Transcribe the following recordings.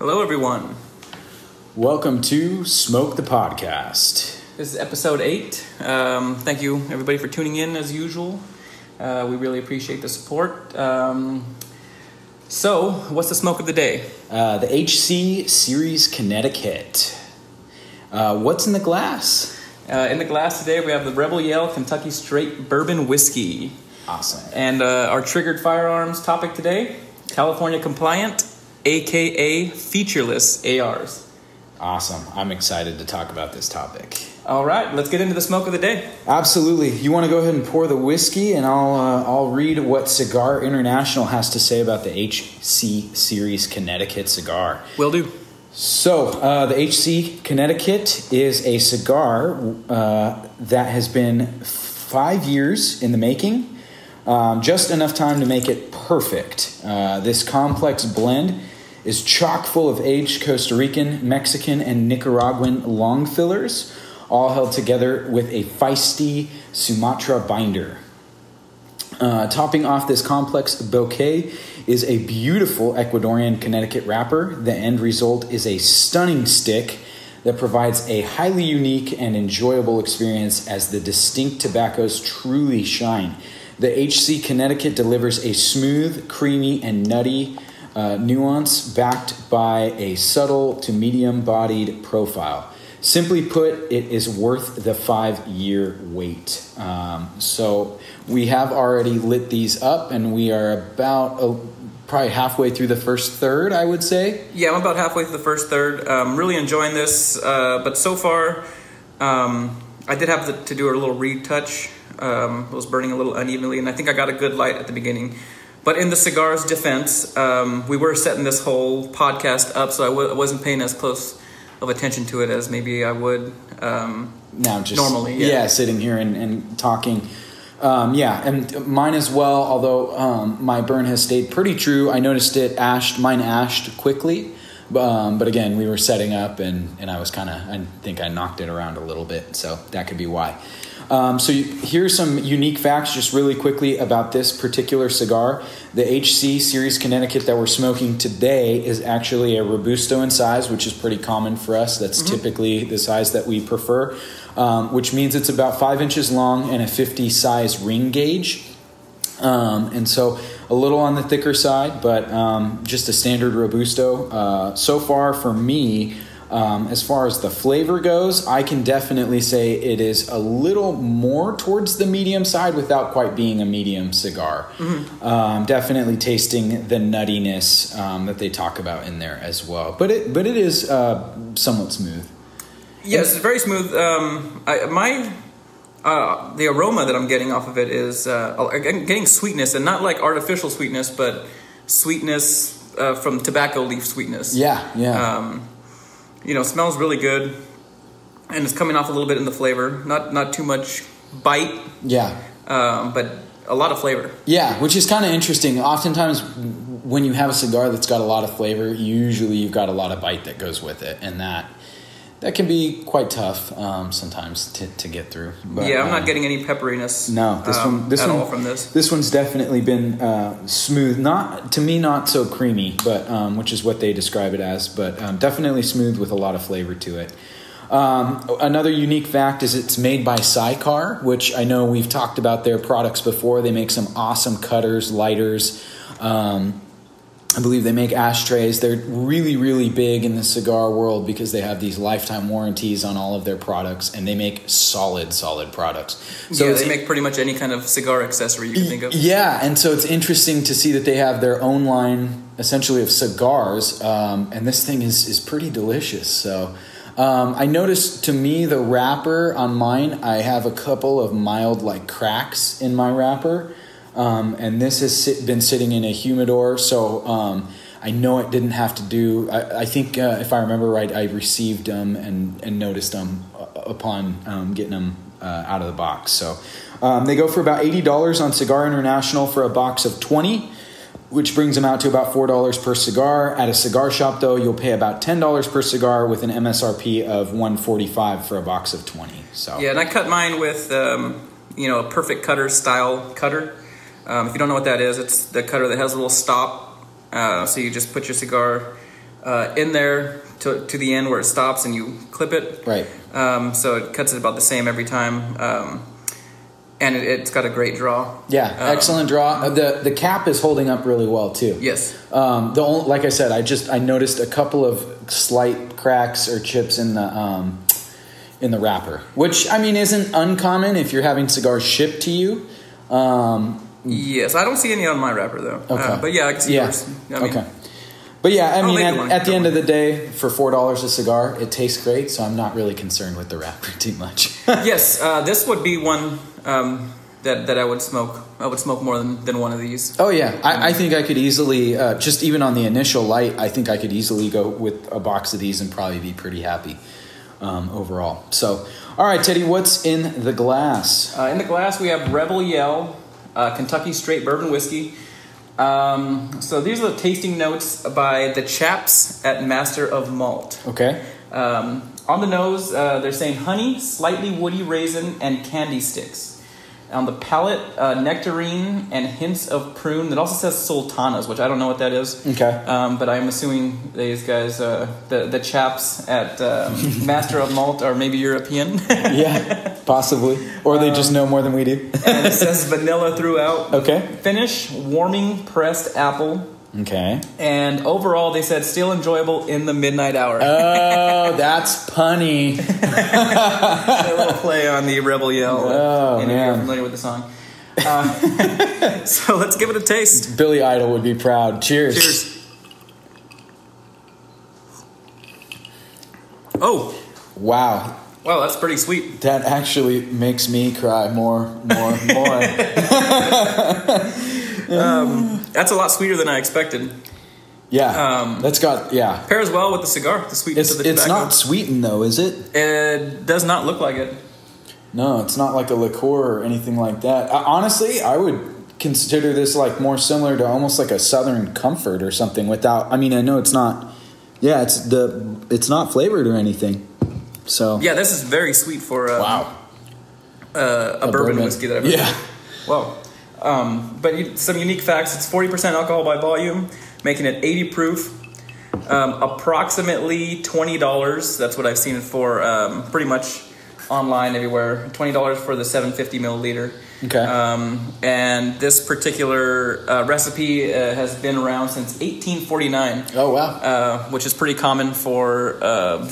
Hello, everyone. Welcome to Smoke the Podcast. This is episode 8. Thank you, everybody, for tuning in as usual. We really appreciate the support. So, what's the smoke of the day? The HC Series Connecticut. What's in the glass? In the glass today, we have the Rebel Yell Kentucky Straight Bourbon Whiskey. Awesome. And our triggered firearms topic today, California Compliant, a.k.a. featureless ARs. Awesome. I'm excited to talk about this topic. All right, let's get into the smoke of the day. Absolutely. You want to go ahead and pour the whiskey, and I'll read what Cigar International has to say about the HC Series Connecticut cigar. Will do. So, the HC Connecticut is a cigar that has been 5 years in the making, just enough time to make it perfect. This complex blend is chock full of aged Costa Rican, Mexican, and Nicaraguan long fillers, all held together with a feisty Sumatra binder. Topping off this complex bouquet is a beautiful Ecuadorian Connecticut wrapper. The end result is a stunning stick that provides a highly unique and enjoyable experience as the distinct tobaccos truly shine. The HC Connecticut delivers a smooth, creamy, and nutty nuance backed by a subtle to medium-bodied profile. Simply put, it is worth the 5-year wait. So we have already lit these up, and we are about probably halfway through the first third, I would say. Yeah, I'm about halfway through the first third. Really enjoying this, but so far, I did have to do a little retouch. It was burning a little unevenly, and I think I got a good light at the beginning. But in the cigar's defense, we were setting this whole podcast up, so I wasn't paying as close of attention to it as maybe I would now just normally. Yeah, sitting here and talking. And mine as well, although my burn has stayed pretty true. I noticed mine ashed quickly. But again, we were setting up and I was I think I knocked it around a little bit, so that could be why. Here's some unique facts just really quickly about this particular cigar. The HC Series Connecticut that we're smoking today is actually a Robusto in size, which is pretty common for us. That's typically the size that we prefer, which means it's about 5 inches long and a 50 size ring gauge. And so a little on the thicker side, but just a standard Robusto. So far for me, as far as the flavor goes, I can definitely say it is a little more towards the medium side without quite being a medium cigar. Definitely tasting the nuttiness that they talk about in there as well. But it is somewhat smooth. Yes, it's very smooth. The aroma that I'm getting off of it is I'm getting sweetness, and not like artificial sweetness, but sweetness from tobacco leaf sweetness. Yeah. Smells really good, and it's coming off a little bit in the flavor. Not too much bite. Yeah. But a lot of flavor. Yeah, which is kind of interesting. Oftentimes, when you have a cigar that's got a lot of flavor, usually you've got a lot of bite that goes with it, and that can be quite tough sometimes to get through. But, I'm not getting any pepperiness. No, this one all from this. This one's definitely been smooth. Not so creamy, but which is what they describe it as. But definitely smooth with a lot of flavor to it. Another unique fact is it's made by Sycar, which I know we've talked about their products before. They make some awesome cutters, lighters. I believe they make ashtrays. They're really, really big in the cigar world because they have these lifetime warranties on all of their products, and they make solid products. So they make pretty much any kind of cigar accessory you can think of. Yeah, and so it's interesting to see that they have their own line, essentially, of cigars, and this thing is pretty delicious. So I noticed, to me, the wrapper on mine, I have a couple of mild cracks in my wrapper. And this has been sitting in a humidor, so I know it didn't have to do. I think if I remember right, I received them and noticed them upon getting them out of the box. So they go for about $80 on Cigar International for a box of 20, which brings them out to about $4 per cigar. At a cigar shop, though, you'll pay about $10 per cigar with an MSRP of $145 for a box of 20. So and I cut mine with a perfect cutter style cutter. If you don't know what that is, it's the cutter that has a little stop. So you just put your cigar in there to the end where it stops and you clip it. Right. So it cuts it about the same every time. And it's got a great draw. Yeah, excellent draw. The cap is holding up really well too. Yes. Like I said, I noticed a couple of slight cracks or chips in the wrapper, which I mean isn't uncommon if you're having cigars shipped to you. Yes, I don't see any on my wrapper though. Okay. But yeah, I can see yours. I mean, okay. But yeah, I mean, maybe at the end of the day, for $4 a cigar, it tastes great. So I'm not really concerned with the wrapper too much. Yes, this would be one that I would smoke. I would smoke more than one of these. Oh yeah, I think I could easily, just even on the initial light, I think I could easily go with a box of these and probably be pretty happy overall. So, all right, Teddy, what's in the glass? In the glass, we have Rebel Yell, Kentucky Straight Bourbon Whiskey. So these are the tasting notes by the chaps at Master of Malt. Okay. On the nose, they're saying honey, slightly woody raisin, and candy sticks. On the palate, nectarine and hints of prune. It also says sultanas, which I don't know what that is. Okay. But I'm assuming these guys, the chaps at Master of Malt, are maybe European. Yeah, possibly. Or they just know more than we do. And it says vanilla throughout. Okay. Finish, warming pressed apple. Okay. And overall, they said still enjoyable in the midnight hour. Oh, that's punny. A little play on the Rebel Yell. Oh, if man. you're familiar with the song. So let's give it a taste. Billy Idol would be proud. Cheers. Cheers. Oh. Wow. Wow, that's pretty sweet. That actually makes me cry more. That's a lot sweeter than I expected. Yeah. Pairs well with the cigar, the sweetness of the tobacco. It's not sweetened though, is it? It does not look like it. No, it's not like a liqueur or anything like that. Honestly, I would consider this like more similar to almost like a Southern Comfort or something without, I mean, I know it's not, it's not flavored or anything. So yeah, this is very sweet for a bourbon whiskey that I've ever had. Wow. But some unique facts. It's 40% alcohol by volume, making it 80 proof. Approximately $20. That's what I've seen it for pretty much online everywhere. $20 for the 750 milliliter. Okay. And this particular recipe has been around since 1849. Oh, wow. Which is pretty common for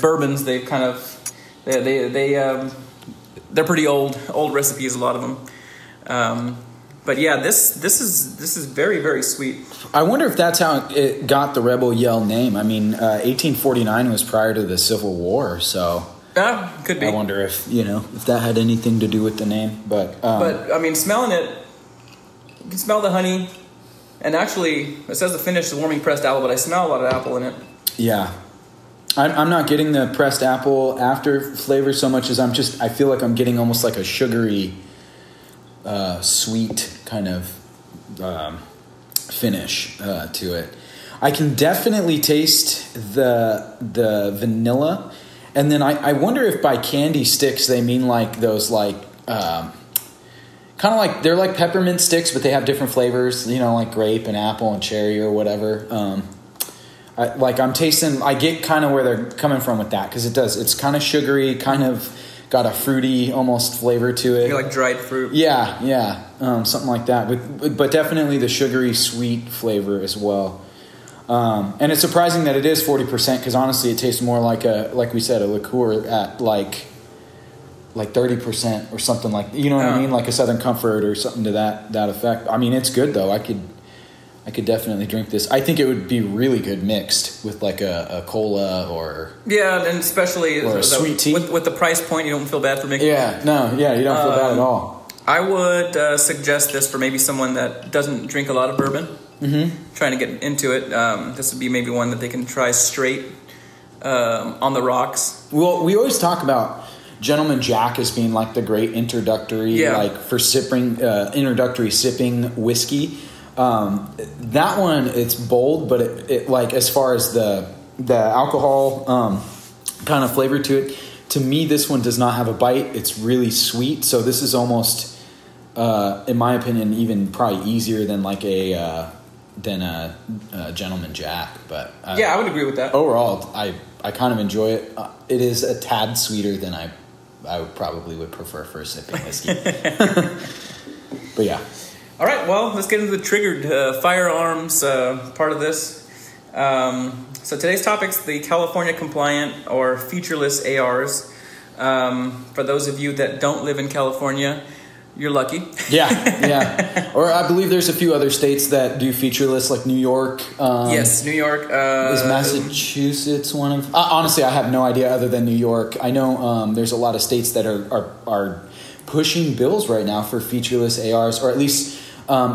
bourbons. They've kind of... They're pretty old recipes, a lot of them. But yeah, this is very, very sweet. I wonder if that's how it got the Rebel Yell name. I mean, 1849 was prior to the Civil War, so could be. I wonder if that had anything to do with the name. But I mean, smelling it, you can smell the honey, and actually, it says the finish is warming pressed apple, but I smell a lot of apple in it. Yeah. I'm not getting the pressed apple after flavor so much as I feel like I'm getting almost like a sugary, sweet kind of finish to it. I can definitely taste the vanilla, and then I wonder if by candy sticks they mean like those like kind of like they're like peppermint sticks, but they have different flavors. Like grape and apple and cherry or whatever. I'm tasting. I get kind of where they're coming from with that because it does. It's kind of sugary, kind of got a fruity almost flavor to it. Like dried fruit. Yeah, something like that. But definitely the sugary sweet flavor as well. And it's surprising that it is 40% because honestly, it tastes more like we said, a liqueur at like 30% or something like. You know what I mean? Like a Southern Comfort or something to that effect. I mean, it's good though. I could definitely drink this. I think it would be really good mixed with like a cola or and especially a sweet tea. With the price point, you don't feel bad for making you don't feel bad at all. I would suggest this for maybe someone that doesn't drink a lot of bourbon, trying to get into it. This would be maybe one that they can try straight on the rocks. Well, we always talk about Gentleman Jack as being like the great introductory, like for sipping, introductory sipping whiskey. That one, it's bold, but it like as far as the alcohol kind of flavor to it, to me this one does not have a bite. It's really sweet, so this is almost in my opinion even probably easier than like a a Gentleman Jack, but yeah, I would agree with that. Overall, I kind of enjoy it. It is a tad sweeter than I probably would prefer for a sipping whiskey. But yeah. All right, well, let's get into the triggered firearms part of this. So today's topic's the California compliant or featureless ARs. For those of you that don't live in California, you're lucky. Yeah. Or I believe there's a few other states that do featureless, like New York. Yes, New York. Is Massachusetts one of? Honestly, I have no idea other than New York. I know there's a lot of states that are pushing bills right now for featureless ARs, or at least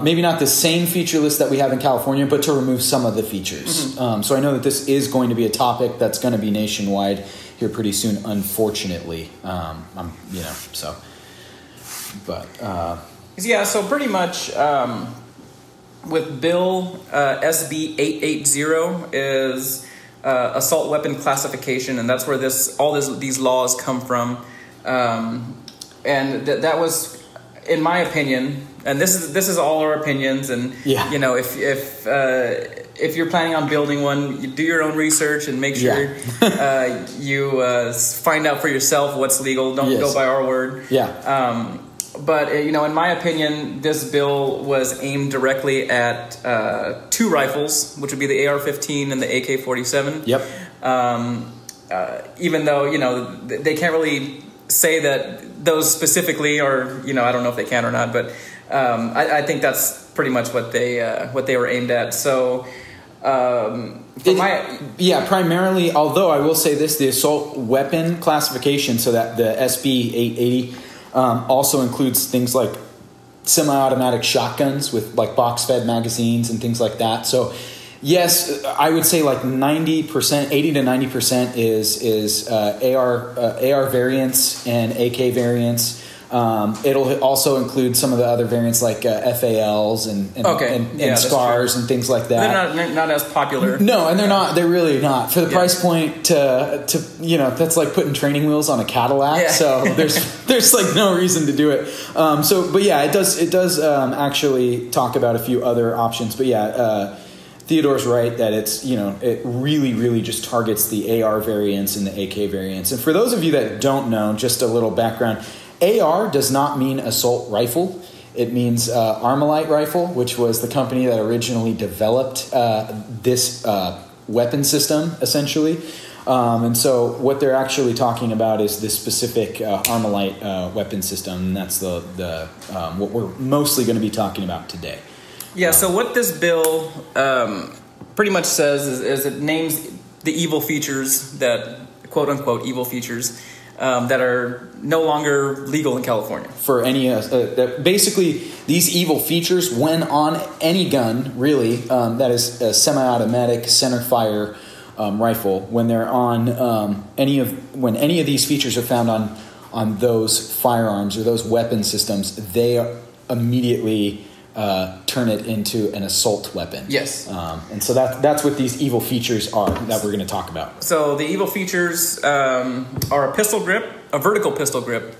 maybe not the same featureless that we have in California, but to remove some of the features. Mm-hmm. So I know that this is going to be a topic that's going to be nationwide here pretty soon, unfortunately. So. But yeah, so pretty much with Bill SB 880 is assault weapon classification, and that's where these laws come from. And that was, in my opinion, and this is all our opinions. And you know, if you're planning on building one, you do your own research and make sure you find out for yourself what's legal. Don't go by our word. But you know, in my opinion, this bill was aimed directly at two rifles, which would be the AR-15 and the AK-47. Even though, you know, they can't really say that those specifically, or, you know, I don't know if they can or not, but I think that's pretty much what they were aimed at. So primarily, although I will say this, the assault weapon classification, so that the SB 880 also includes things like semi-automatic shotguns with like box-fed magazines and things like that. So yes, I would say like 90%, 80 to 90% is AR variants and AK variants. It'll also include some of the other variants like FALs and SCARs and things like that. They're not as popular. No, and they're not. They're really not for the price point. To you know, that's like putting training wheels on a Cadillac. Yeah. So there's like no reason to do it. But yeah, it does actually talk about a few other options. But yeah. Theodore's right that it's, you know, it really, really just targets the AR variants and the AK variants. And for those of you that don't know, just a little background, AR does not mean assault rifle. It means Armalite rifle, which was the company that originally developed this weapon system, essentially. And so what they're actually talking about is this specific Armalite weapon system, and that's the what we're mostly going to be talking about today. Yeah, so what this bill pretty much says is it names the evil features that, quote-unquote, evil features that are no longer legal in California. For any, basically, these evil features, when on any gun, really, that is a semi-automatic center-fire rifle, when they're on when any of these features are found on those firearms or those weapon systems, they immediately turn it into an assault weapon. Yes. And so that's what these evil features are that we're going to talk about. So the evil features are a pistol grip, a vertical pistol grip,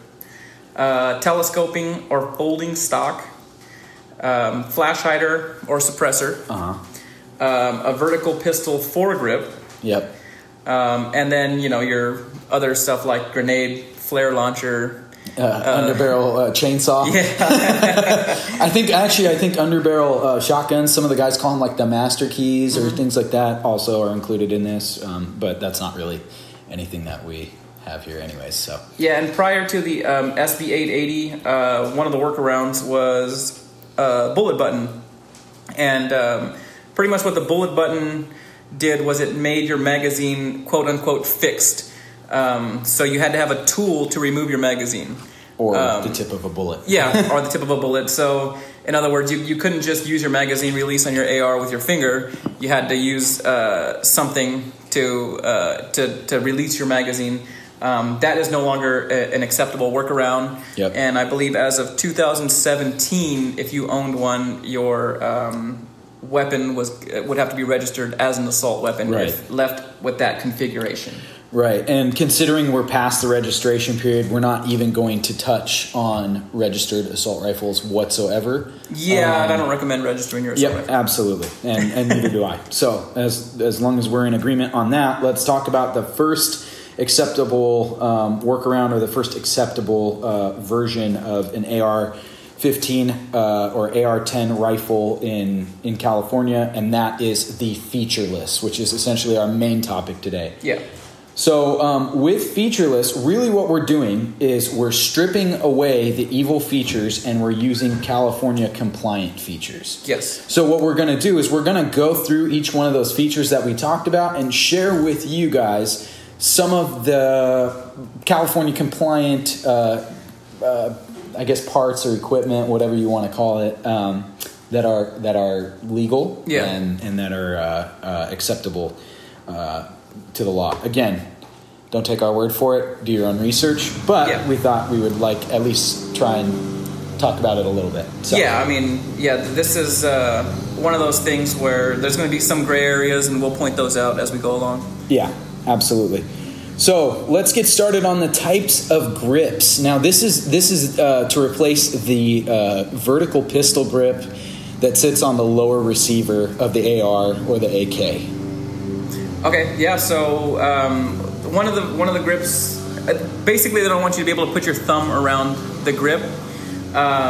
telescoping or folding stock, flash hider or suppressor, a vertical pistol foregrip. Yep. And then, you know, your other stuff like grenade, flare launcher, underbarrel chainsaw. Yeah. I think underbarrel shotguns, some of the guys call them like the master keys or things like that, also are included in this. But that's not really anything that we have here anyways. So yeah, and prior to the SB 880, one of the workarounds was bullet button. And pretty much what the bullet button did was it made your magazine quote unquote fixed. So you had to have a tool to remove your magazine. Or the tip of a bullet. Yeah, or the tip of a bullet. So, in other words, you couldn't just use your magazine release on your AR with your finger. You had to use something to release your magazine. That is no longer an acceptable workaround. Yep. And I believe as of 2017, if you owned one, your weapon would have to be registered as an assault weapon if left with that configuration. Right. And considering we're past the registration period, we're not even going to touch on registered assault rifles whatsoever. Yeah, I don't recommend registering your assault rifle. Absolutely. And neither do I. So as long as we're in agreement on that, let's talk about the first acceptable workaround, or the first acceptable version of an AR-15 or AR-10 rifle in California, and that is the featureless, which is essentially our main topic today. Yeah. So with featureless, really what we're doing is we're stripping away the evil features and we're using California compliant features. Yes. So what we're going to do is we're going to go through each one of those features that we talked about and share with you guys some of the California compliant, I guess, parts or equipment, whatever you want to call it, that are legal and that are acceptable to the law. Again, don't take our word for it. Do your own research. But we thought we would at least try and talk about it a little bit. So. Yeah, I mean, this is one of those things where there's going to be some gray areas, and we'll point those out as we go along. Yeah, absolutely. So let's get started on the types of grips. Now, this is to replace the vertical pistol grip that sits on the lower receiver of the AR or the AK. Okay, yeah. So one of the grips, basically, they don't want you to be able to put your thumb around the grip.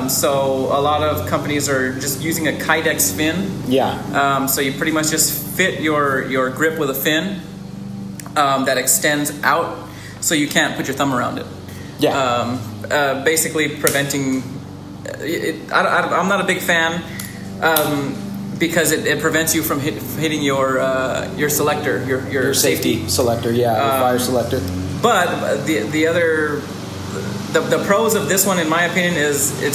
So a lot of companies are just using a Kydex fin. Yeah. So you pretty much just fit your grip with a fin that extends out, so you can't put your thumb around it. Yeah. Basically preventing. I'm not a big fan. Because it prevents you from hitting your selector, your safety selector, fire selector. But the pros of this one, in my opinion, is it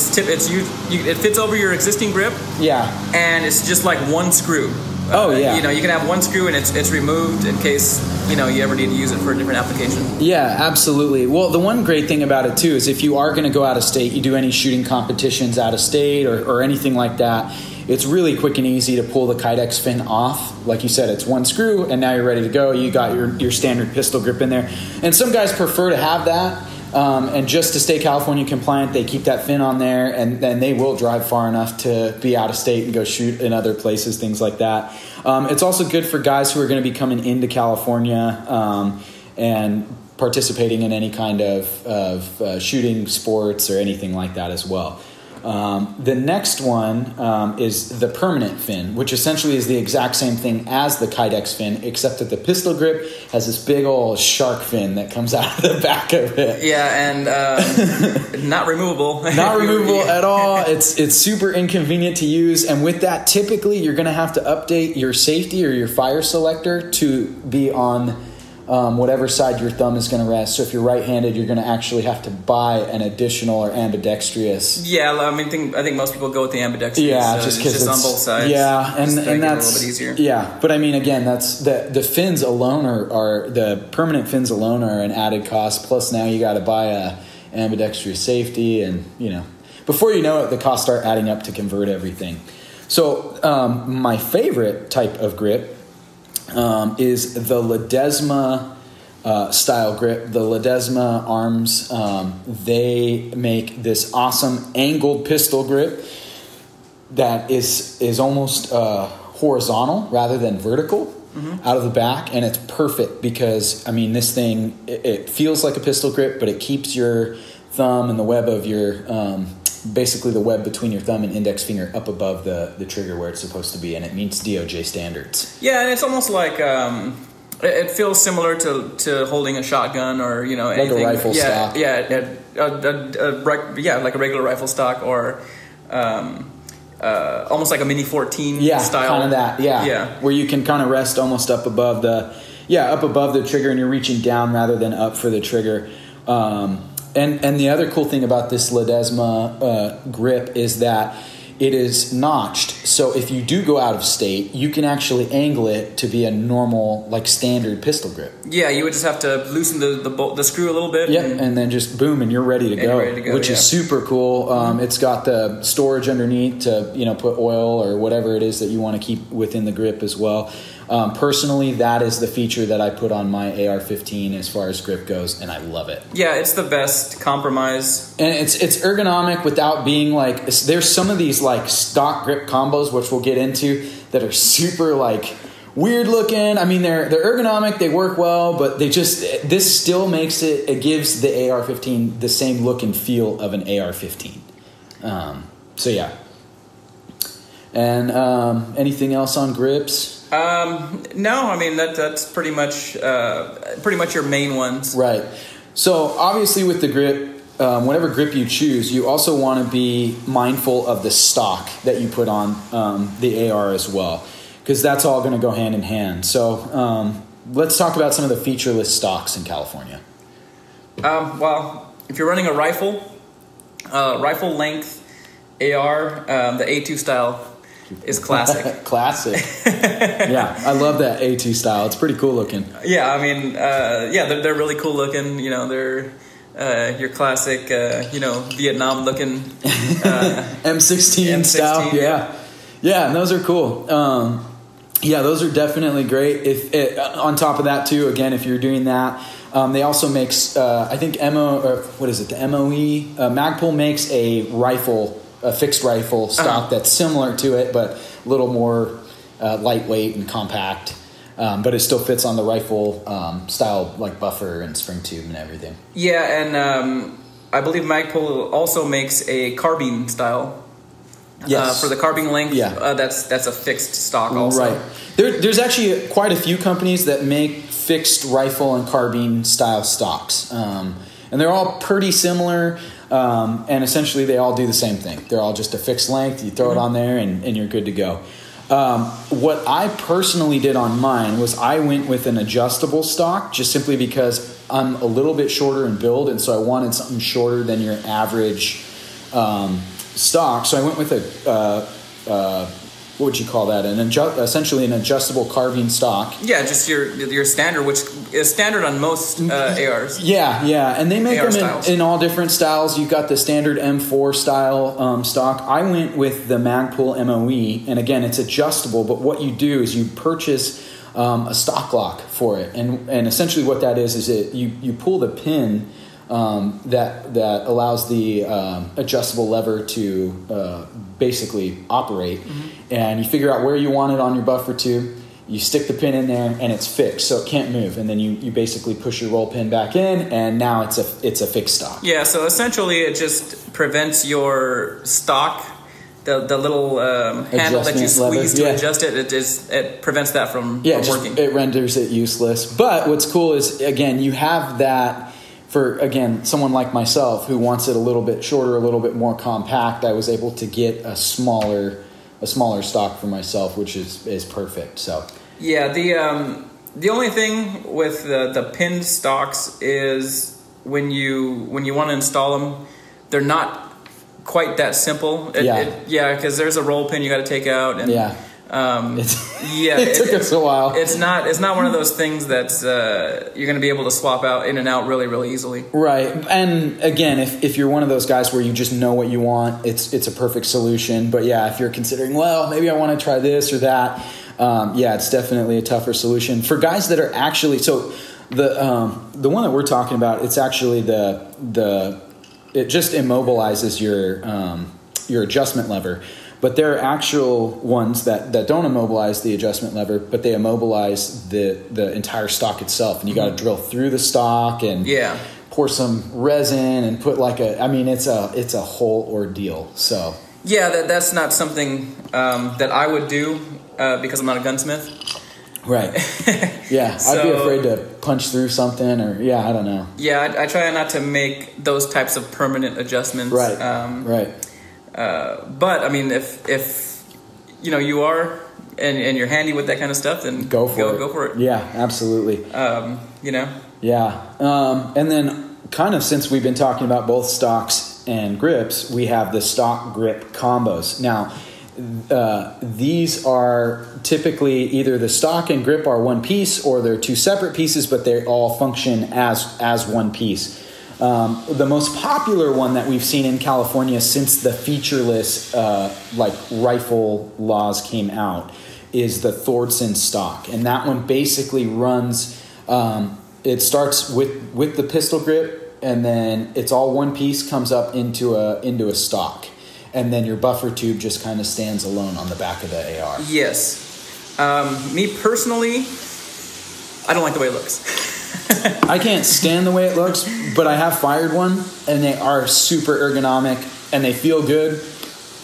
fits over your existing grip. Yeah. And it's just like one screw. You can have one screw and it's removed in case you ever need to use it for a different application. Yeah, absolutely. Well, the one great thing about it too is if you are going to go out of state, you do any shooting competitions out of state or anything like that, it's really quick and easy to pull the Kydex fin off. Like you said, it's one screw, and now you're ready to go. You got your standard pistol grip in there. And some guys prefer to have that, and just to stay California compliant, they keep that fin on there, and then they will drive far enough to be out of state and go shoot in other places, things like that. It's also good for guys who are going to be coming into California and participating in any kind of shooting sports or anything like that as well. The next one is the permanent fin, which essentially is the exact same thing as the Kydex fin, except that the pistol grip has this big old shark fin that comes out of the back of it. Yeah, and not removable. Not removable at all. It's super inconvenient to use, and with that, typically you're going to have to update your safety or your fire selector to be on whatever side your thumb is going to rest. So if you're right-handed, you're going to actually have to buy an additional or ambidextrous. Yeah, I think most people go with the ambidextrous. Yeah, just because it's on both sides. Yeah, and that's a little bit easier. Yeah, but I mean, again, that's the fins alone are the permanent fins alone are an added cost. Plus, now you got to buy a ambidextrous safety, and before you know it, the costs start adding up to convert everything. So my favorite type of grip is the Ledesma style grip. The Ledesma arms, they make this awesome angled pistol grip that is almost horizontal rather than vertical out of the back, and it's perfect because this thing it feels like a pistol grip, but it keeps your thumb and the web of your basically the web between your thumb and index finger up above the trigger where it's supposed to be, and it meets DOJ standards. Yeah, and it's almost like it feels similar to holding a shotgun or anything. Like a rifle stock. Yeah, like a regular rifle stock, or almost like a Mini 14 style. Kind of that. Yeah, where you can kind of rest almost up above the trigger, and you're reaching down rather than up for the trigger. And the other cool thing about this Ledesma grip is that it is notched. So if you do go out of state, you can actually angle it to be a normal, like standard pistol grip. Yeah, you would just have to loosen the screw a little bit. Yep, and then just boom, and you're ready to go, which is super cool. It's got the storage underneath to put oil or whatever it is that you want to keep within the grip as well. Personally, that is the feature that I put on my AR-15 as far as grip goes, and I love it. Yeah, it's the best compromise. And it's ergonomic without being like, there's some of these like stock grip combos, which we'll get into, that are super like weird looking. I mean, they're ergonomic, they work well, but this still makes it gives the AR-15 the same look and feel of an AR-15. So yeah. And anything else on grips? No, I mean that's pretty much your main ones. Right. So obviously with the grip, whatever grip you choose, you also want to be mindful of the stock that you put on the AR as well, because that's all going to go hand in hand. So let's talk about some of the featureless stocks in California. Well, if you're running a rifle length AR, the A2 style is classic. Classic. Yeah, I love that A2 style. It's pretty cool looking. Yeah, I mean, they're really cool looking. You know, they're your classic, Vietnam looking M16 style. Yeah, and those are cool. Those are definitely great. If on top of that too, again, if you're doing that, they also makes I think the MOE Magpul makes a fixed rifle stock that's similar to it, but a little more lightweight and compact. But it still fits on the rifle style, like buffer and spring tube and everything. Yeah, and I believe Magpul also makes a carbine style. Yes. For the carbine length, yeah. That's a fixed stock also. Right. There's actually quite a few companies that make fixed rifle and carbine style stocks. And they're all pretty similar. And essentially they all do the same thing. They're all just a fixed length. You throw it on there and you're good to go. What I personally did on mine was I went with an adjustable stock just simply because I'm a little bit shorter in build. And so I wanted something shorter than your average stock. So I went with what would you call that? Essentially an adjustable carbine stock. Yeah, just your standard, which is standard on most ARs. Yeah, and they make AR them in all different styles. You've got the standard M4 style stock. I went with the Magpul MOE, and again, it's adjustable. But what you do is you purchase a stock lock for it, and essentially what that is you pull the pin that allows the adjustable lever to basically operate, and you figure out where you want it on your buffer tube. You stick the pin in there, and it's fixed, so it can't move. And then you basically push your roll pin back in, and now it's a fixed stock. Yeah. So essentially, it just prevents your stock, the little handle that you squeeze to adjust it. It prevents that from working. It renders it useless. But what's cool is, again, you have that. For, again, someone like myself who wants it a little bit shorter, a little bit more compact, I was able to get a smaller stock for myself, which is perfect. So yeah, the only thing with the pinned stocks is when you want to install them, they're not quite that simple. Because there's a roll pin you got to take out. And, it took us a while. It's not one of those things that's you're going to be able to swap out in and out really, really easily. Right. And again, if you're one of those guys where you just know what you want, it's a perfect solution. But yeah, if you're considering, well, maybe I want to try this or that, it's definitely a tougher solution for guys that are actually. So the one that we're talking about, it's actually it just immobilizes your adjustment lever. But there are actual ones that don't immobilize the adjustment lever, but they immobilize the entire stock itself. And you got to drill through the stock and pour some resin and put it's a whole ordeal. So yeah, that's not something that I would do because I'm not a gunsmith. Right. Yeah, so, I'd be afraid to punch through something or I don't know. Yeah, I try not to make those types of permanent adjustments. Right. Right. But I mean, if you are and you're handy with that kind of stuff, then go for it. Yeah, absolutely. Yeah. And then kind of since we've been talking about both stocks and grips, we have the stock grip combos. Now, these are typically either the stock and grip are one piece or they're two separate pieces, but they all function as one piece. The most popular one that we've seen in California since the featureless rifle laws came out is the Thordson stock, and that one basically runs. It starts with the pistol grip, and then it's all one piece, comes up into a stock, and then your buffer tube just kind of stands alone on the back of the AR. Yes. Me personally, I don't like the way it looks. I can't stand the way it looks, but I have fired one, and they are super ergonomic, and they feel good.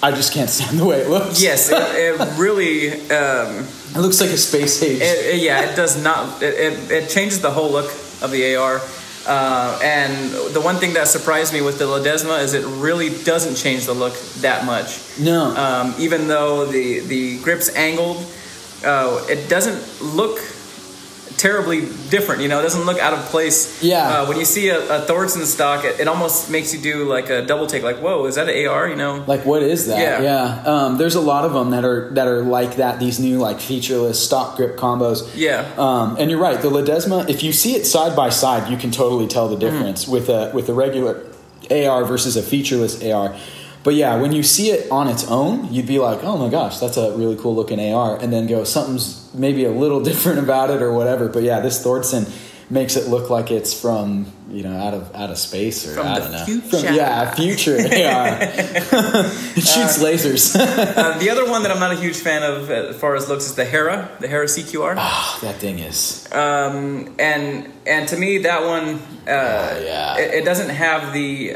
I just can't stand the way it looks. Yes, it really... it looks like a space age. It does not... It changes the whole look of the AR. And the one thing that surprised me with the Ledesma is it really doesn't change the look that much. No. Even though the grip's angled, it doesn't look terribly different. It doesn't look out of place. Yeah. When you see a Thordson stock, it almost makes you do like a double take. Like, whoa, is that an AR? Like, what is that? Yeah. There's a lot of them that are like that. These new like featureless stock grip combos. Yeah. And you're right. The Ledesma, if you see it side by side, you can totally tell the difference with a regular AR versus a featureless AR. But yeah, when you see it on its own, you'd be like, oh my gosh, that's a really cool looking AR. And then go, something's maybe a little different about it or whatever. But yeah, this Thordson makes it look like it's from, out of space, or from I the don't know. Future. Future AR. It shoots lasers. The other one that I'm not a huge fan of as far as looks is the Hera CQR. Oh, that thing is. And to me, that one, it doesn't have the...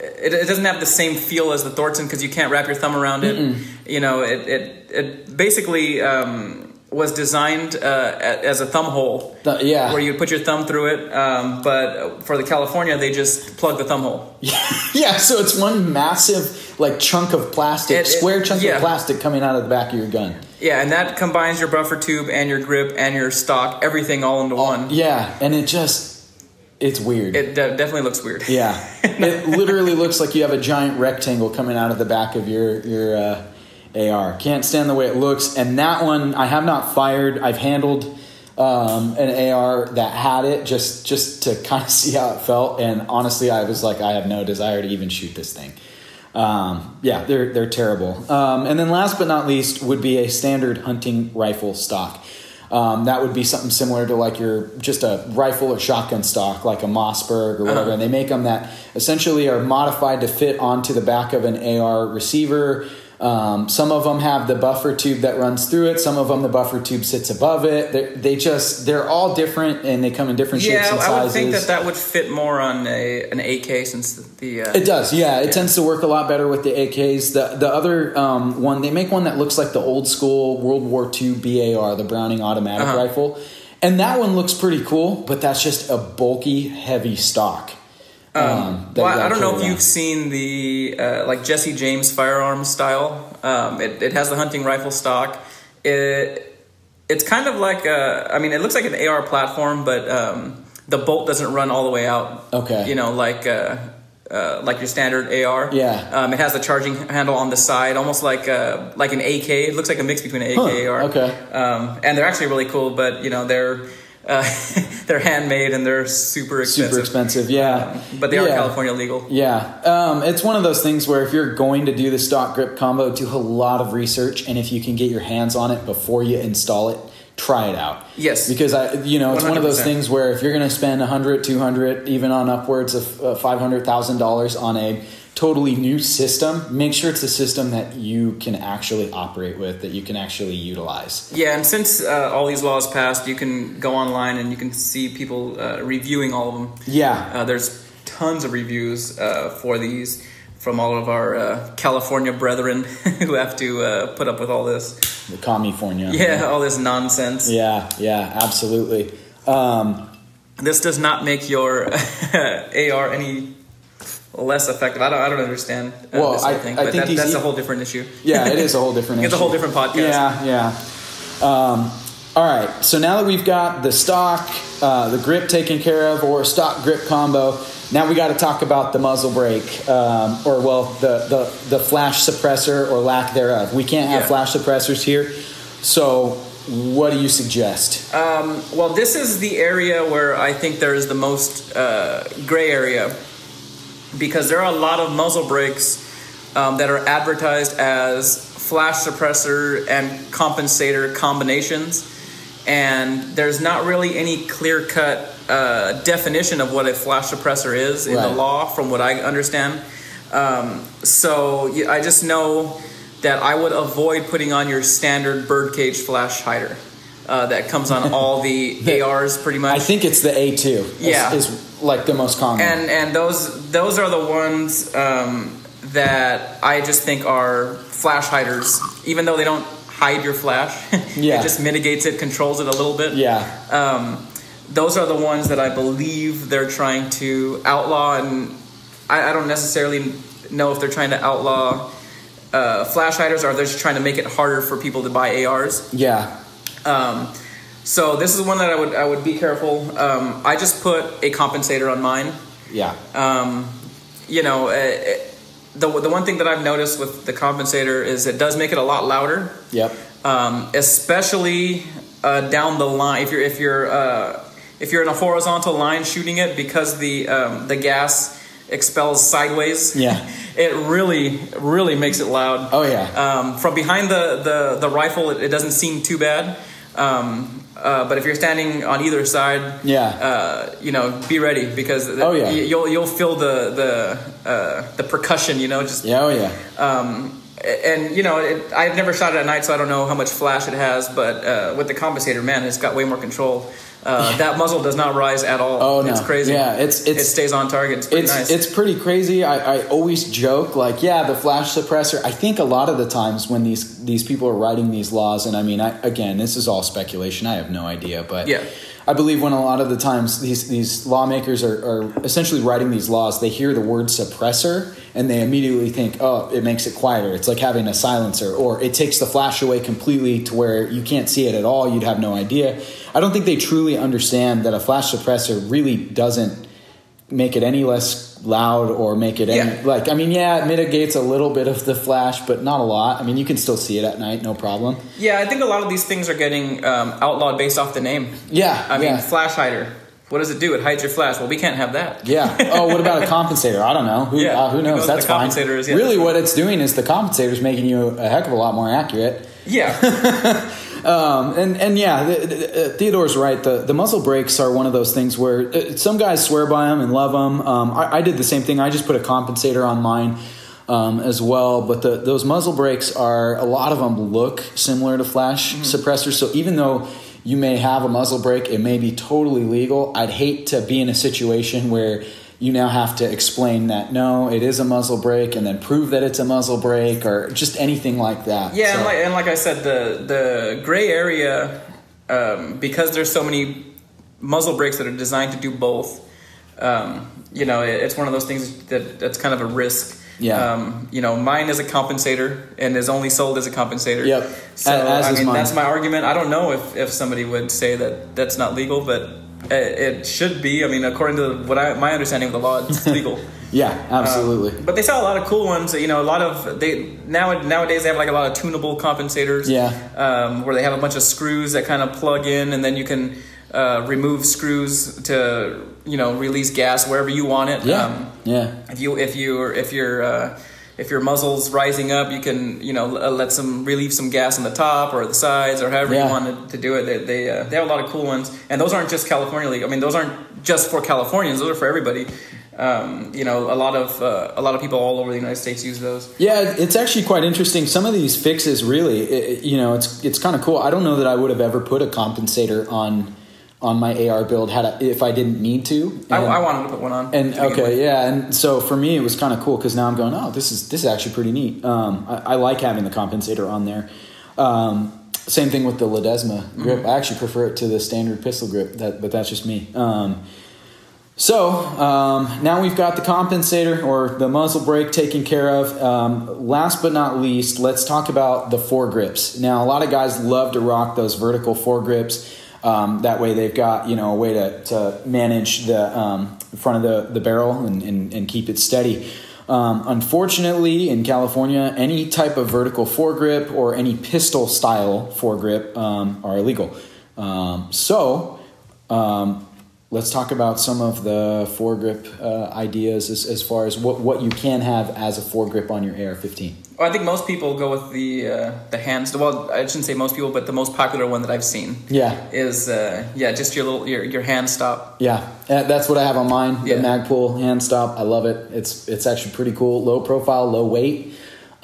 It doesn't have the same feel as the Thordson because you can't wrap your thumb around it. It basically was designed as a thumb hole. Where you put your thumb through it. But for the California, they just plug the thumb hole. Yeah, so it's one massive chunk of plastic, square chunk of plastic coming out of the back of your gun. Yeah, and that combines your buffer tube and your grip and your stock, everything all into one. Yeah, and it's weird. It definitely looks weird. Yeah. It literally looks like you have a giant rectangle coming out of the back of your AR. Can't stand the way it looks. And that one, I have not fired. I've handled an AR that had it just to kind of see how it felt. And honestly, I was like, I have no desire to even shoot this thing. They're terrible. And then last but not least would be a standard hunting rifle stock. That would be something similar to just a rifle or shotgun stock, like a Mossberg or whatever. And they make them that essentially are modified to fit onto the back of an AR receiver. Some of them have the buffer tube that runs through it. Some of them, the buffer tube sits above it. They're all different, and they come in different shapes and sizes. I would think that would fit more on an AK since It does, yeah. It tends to work a lot better with the AKs. The other one, they make one that looks like the old school World War II BAR, the Browning automatic rifle. And that one looks pretty cool, but that's just a bulky, heavy stock. I don't know if you've seen the Jesse James firearm style. It has the hunting rifle stock. It's kind of like it looks like an AR platform, but the bolt doesn't run all the way out. Okay. Like your standard AR. Yeah. It has the charging handle on the side, almost like an AK. It looks like a mix between an AK and AR. Okay. And they're actually really cool, but they're handmade and they're super expensive. Yeah. But they are California legal. Yeah. It's one of those things where if you're going to do the stock grip combo, do a lot of research, and if you can get your hands on it before you install it, try it out. Yes. Because it's 100%. One of those things where if you're going to spend $100, $200, even on upwards of $500,000 on a totally new system, make sure it's a system that you can actually operate with, that you can actually utilize. Yeah, and since all these laws passed, you can go online and you can see people reviewing all of them. Yeah. There's tons of reviews for these from all of our California brethren who have to put up with all this. The California. Yeah, all this nonsense. Yeah, absolutely. This does not make your AR any less effective. I don't understand this whole thing, but that's a whole different issue. Yeah, it is a whole different issue. It's a whole different podcast. Yeah. All right, so now that we've got the stock, the grip taken care of, or stock grip combo, now we got to talk about the muzzle brake, the flash suppressor or lack thereof. We can't have flash suppressors here, so what do you suggest? Well, this is the area where I think there is the most gray area, because there are a lot of muzzle brakes that are advertised as flash suppressor and compensator combinations, and there's not really any clear-cut definition of what a flash suppressor is in the law, from what I understand. So I just know that I would avoid putting on your standard birdcage flash hider that comes on all the ARs pretty much. I think it's the A2. Yeah, is like the most common. And those are the ones that I just think are flash hiders, even though they don't hide your flash. It just mitigates it, controls it a little bit. Those are the ones that I believe they're trying to outlaw, and I don't necessarily know if they're trying to outlaw flash hiders, or they're just trying to make it harder for people to buy ARs. So this is one that I would be careful. I just put a compensator on mine. The one thing that I've noticed with the compensator is it does make it a lot louder. Especially down the line. If you're in a horizontal line shooting it, because the gas expels sideways. It really makes it loud. From behind the rifle, it doesn't seem too bad. But if you're standing on either side, be ready, because you'll feel the percussion. I've never shot it at night, so I don't know how much flash it has. But with the compensator, man, it's got way more control. That muzzle does not rise at all. It's crazy. It stays on target. It's pretty nice. It's pretty crazy. I always joke, the flash suppressor. I think a lot of the times when these people are writing these laws, and I mean, again, this is all speculation. I have no idea, but I believe when a lot of the times these lawmakers are essentially writing these laws, they hear the word suppressor and they immediately think, oh, it makes it quieter. It's like having a silencer, or it takes the flash away completely to where you can't see it at all. You'd have no idea. I don't think they truly understand that a flash suppressor really doesn't make it any less loud or make it any it mitigates a little bit of the flash, but not a lot. I mean, you can still see it at night, no problem. I think a lot of these things are getting outlawed based off the name. I mean, flash hider. What does it do? It hides your flash. Well, we can't have that. Oh, what about a compensator? I don't know. Who knows? That's fine. Really, what it's doing is the compensator is making you a heck of a lot more accurate. Theodore's right. The muzzle brakes are one of those things where some guys swear by them and love them. I did the same thing. I just put a compensator on mine as well. But those muzzle brakes are, a lot of them look similar to flash suppressors. So even though you may have a muzzle brake, it may be totally legal. I'd hate to be in a situation where you now have to explain that, no, it is a muzzle brake, and then prove that it's a muzzle brake, or just anything like that. And like I said, the gray area, because there's so many muzzle brakes that are designed to do both, it's one of those things that's kind of a risk. Mine is a compensator and is only sold as a compensator. So that's my argument. I don't know if somebody would say that that's not legal, but it should be. I mean, according to my understanding of the law, it's legal. Absolutely. But they sell a lot of cool ones. A lot of nowadays they have like a lot of tunable compensators. Where they have a bunch of screws that kind of plug in, and then you can remove screws to release gas wherever you want it. If your muzzle's rising up, you can relieve some gas on the top or the sides or however you want to do it. They have a lot of cool ones, and those aren't just California legal. I mean, those aren't just for Californians; those are for everybody. A lot of people all over the United States use those. It's actually quite interesting. Some of these fixes, really, it's kind of cool. I don't know that I would have ever put a compensator on my AR build if I didn't need to. I wanted to put one on. And so for me it was kind of cool, because now I'm going, oh, this is actually pretty neat. I like having the compensator on there. Same thing with the Ledesma grip. I actually prefer it to the standard pistol grip, but that's just me. Now we've got the compensator or the muzzle brake taken care of. Last but not least, let's talk about the foregrips. Now, a lot of guys love to rock those vertical foregrips. That way they've got, a way to manage the front of the barrel and keep it steady. Unfortunately, in California, any type of vertical foregrip or any pistol style foregrip are illegal. Let's talk about some of the foregrip ideas as far as what you can have as a foregrip on your AR-15. Well, I think most people go with the hands. Well, I shouldn't say most people, but the most popular one that I've seen. Yeah. Is just your hand stop. Yeah, that's what I have on mine. Yeah. The Magpul hand stop. I love it. It's actually pretty cool. Low profile, low weight.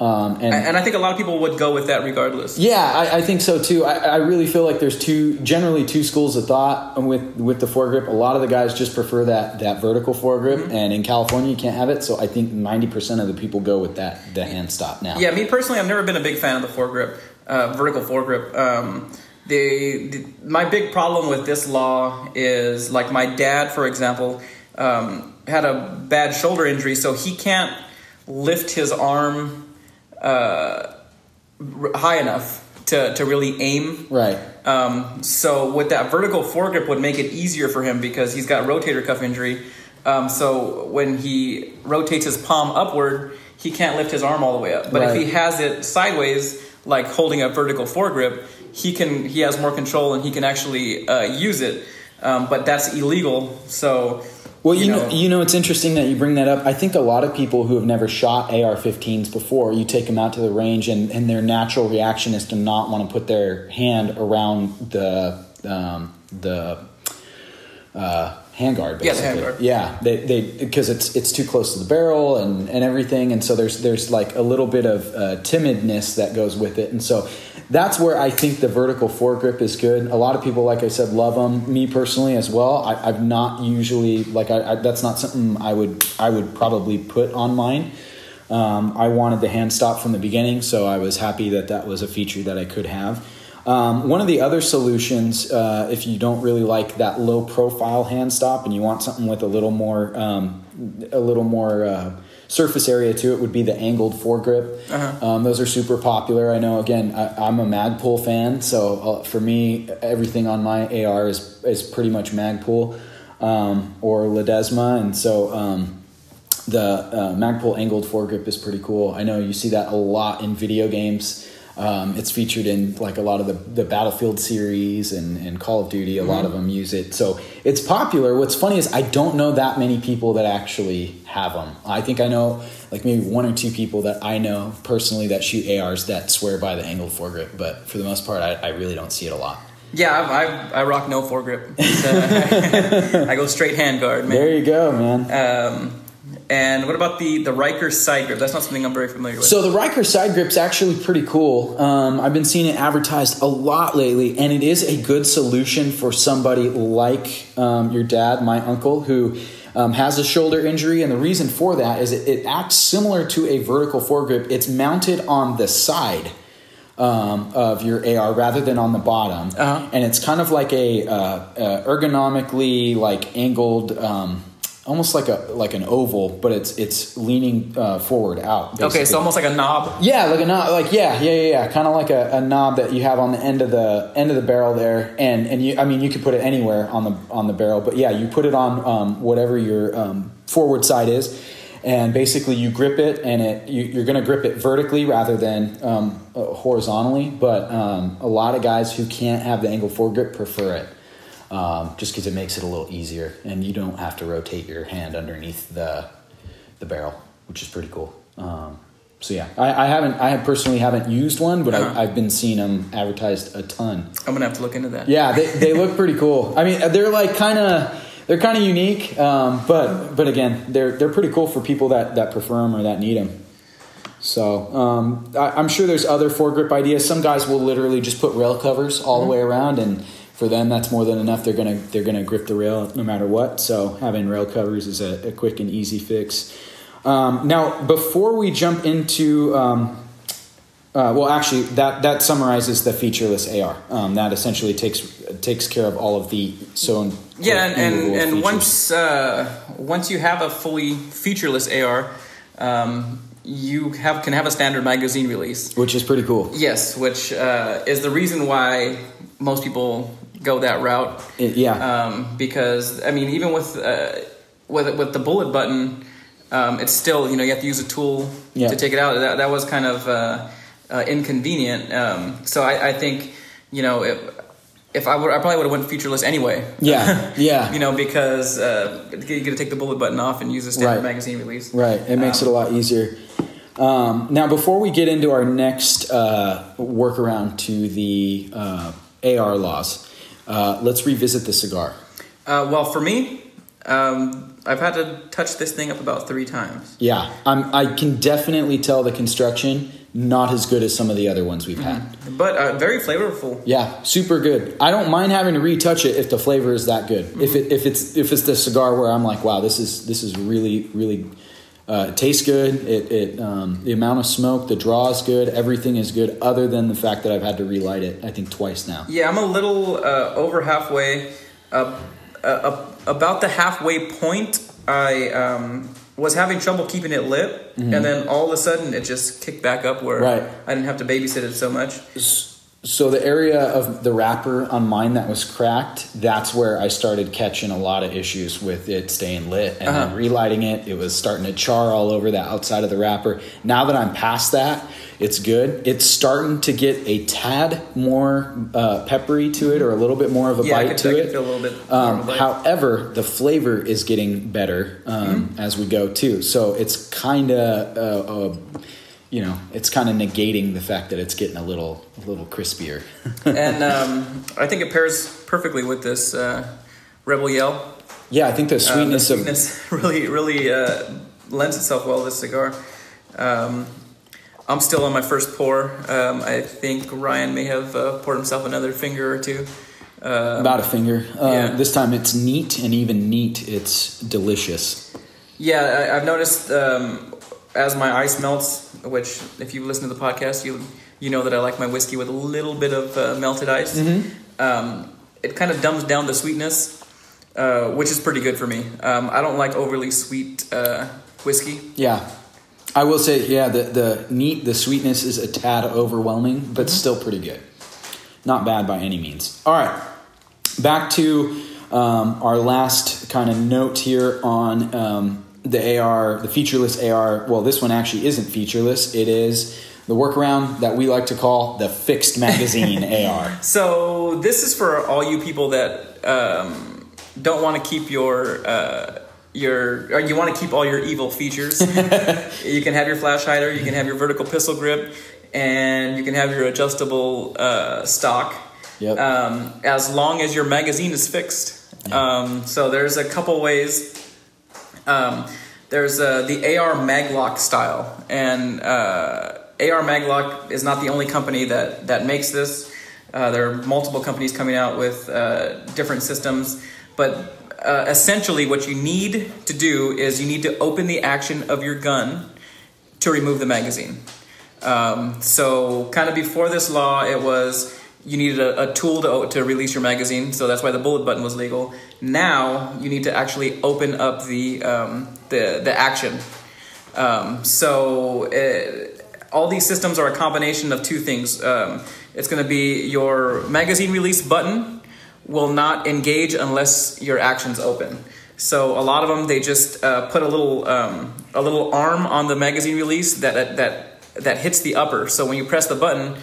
And I think a lot of people would go with that regardless. Yeah, I think so too. I really feel like there's generally two schools of thought with the foregrip. A lot of the guys just prefer that vertical foregrip, and in California you can't have it. So I think 90% of the people go with the hand stop now. Yeah, me personally, I've never been a big fan of the foregrip, vertical foregrip. My big problem with this law is, like, my dad, for example, had a bad shoulder injury, so he can't lift his arm high enough to really aim. Right. So with that vertical foregrip would make it easier for him because he's got rotator cuff injury. So when he rotates his palm upward, he can't lift his arm all the way up. But if he has it sideways, like holding a vertical foregrip, he has more control and he can actually use it. But that's illegal. So well, you know, it's interesting that you bring that up. I think a lot of people who have never shot AR-15s before, you take them out to the range, and their natural reaction is to not want to put their hand around the handguard, basically. Yeah, the handguard. Yeah, they because it's too close to the barrel and everything, and so there's like a little bit of timidness that goes with it, and so that's where I think the vertical foregrip is good. A lot of people, like I said, love them. Me personally as well. I've not usually that's not something I would probably put on mine. I wanted the hand stop from the beginning, so I was happy that was a feature that I could have. One of the other solutions, if you don't really like that low profile hand stop and you want something with a little more surface area to it, would be the angled foregrip. Those are super popular. I know, again, I'm a Magpul fan, so for me, everything on my AR is pretty much Magpul or Ledesma, and so the Magpul angled foregrip is pretty cool. I know you see that a lot in video games. It's featured in like a lot of the Battlefield series and Call of Duty. A lot of them use it. So it's popular. What's funny is I don't know that many people that actually have them. I think I know like maybe one or two people that I know personally that shoot ARs that swear by the angled foregrip. But for the most part, I really don't see it a lot. Yeah, I rock no foregrip. I go straight handguard, man. There you go, man. And what about the Riker side grip? That's not something I'm very familiar with. So the Riker side grip's actually pretty cool. I've been seeing it advertised a lot lately, and it is a good solution for somebody like your dad, my uncle, who has a shoulder injury. And the reason for that is it acts similar to a vertical foregrip. It's mounted on the side of your AR rather than on the bottom. And it's kind of like a ergonomically like angled almost like an oval, but it's leaning forward out. Basically. Okay, so almost like a knob. Yeah, like a knob. Yeah. Kind of like a knob that you have on the end of the barrel there, and you could put it anywhere on the barrel, but yeah, you put it on whatever your forward side is, and basically you grip it, and you're going to grip it vertically rather than horizontally. But a lot of guys who can't have the angled foregrip prefer it. Just because it makes it a little easier, and you don't have to rotate your hand underneath the barrel, which is pretty cool. So yeah, I personally haven't used one, but I've been seeing them advertised a ton. I'm gonna have to look into that. Yeah, they look pretty cool. I mean, they're kind of unique, but again, they're pretty cool for people that prefer them or that need them. So I'm sure there's other foregrip ideas. Some guys will literally just put rail covers all the way around, and for them, that's more than enough. They're gonna grip the rail no matter what. So having rail covers is a quick and easy fix. Now, before we jump into, actually, that summarizes the featureless AR. That essentially takes care of all of the and once you have a fully featureless AR, you can have a standard magazine release, which is pretty cool. Yes, which is the reason why most people go that route. Because I mean, even with the bullet button, it's still you have to use a tool to take it out. That was kind of inconvenient. So I think if I probably would have went featureless anyway. Because you got to take the bullet button off and use a standard magazine release. Right, it makes it a lot easier. Now, before we get into our next workaround to the AR laws, let's revisit the cigar. Well, for me, I've had to touch this thing up about 3 times. Yeah, I can definitely tell the construction not as good as some of the other ones we've had. But very flavorful. Yeah, super good. I don't mind having to retouch it if the flavor is that good. If it's the cigar where I'm like, wow, this is really, really it tastes good. The amount of smoke, the draw is good. Everything is good, other than the fact that I've had to relight it, I think, twice now. Yeah, I'm a little over halfway. About the halfway point, I was having trouble keeping it lit, and then all of a sudden it just kicked back up where I didn't have to babysit it so much. So the area of the wrapper on mine that was cracked, that's where I started catching a lot of issues with it staying lit. And then relighting it was starting to char all over the outside of the wrapper. Now that I'm past that, it's good. It's starting to get a tad more peppery to it, or a little bit more of a bite to it. Feel a little bit more of a bite. However, the flavor is getting better as we go too. So it's kind of... it's kind of negating the fact that it's getting a little crispier. And I think it pairs perfectly with this Rebel Yell. Yeah, I think the sweetness really lends itself well to this cigar. I'm still on my first pour. I think Ryan may have poured himself another finger or two. About a finger. This time it's neat, and even neat, it's delicious. Yeah, I've noticed as my ice melts, which if you listen to the podcast, you know that I like my whiskey with a little bit of melted ice. It kind of dumbs down the sweetness, which is pretty good for me. I don't like overly sweet whiskey. Yeah. I will say, the sweetness is a tad overwhelming, but still pretty good. Not bad by any means. All right, back to our last kind of note here on the AR, the featureless AR. Well, this one actually isn't featureless. It is the workaround that we like to call the fixed magazine AR. So this is for all you people that don't want to keep or you want to keep all your evil features. You can have your flash hider, you can have your vertical pistol grip, and you can have your adjustable stock. Yep. As long as your magazine is fixed. So there's a couple ways. There's the AR Maglock style, and AR Maglock is not the only company that makes this. There are multiple companies coming out with different systems, but essentially what you need to do is you need to open the action of your gun to remove the magazine. So kind of before this law, it was you needed a tool to release your magazine, so that's why the bullet button was legal. Now you need to actually open up the action. All these systems are a combination of two things. It's going to be your magazine release button will not engage unless your action's open. So a lot of them, they just put a little arm on the magazine release that hits the upper. So when you press the button,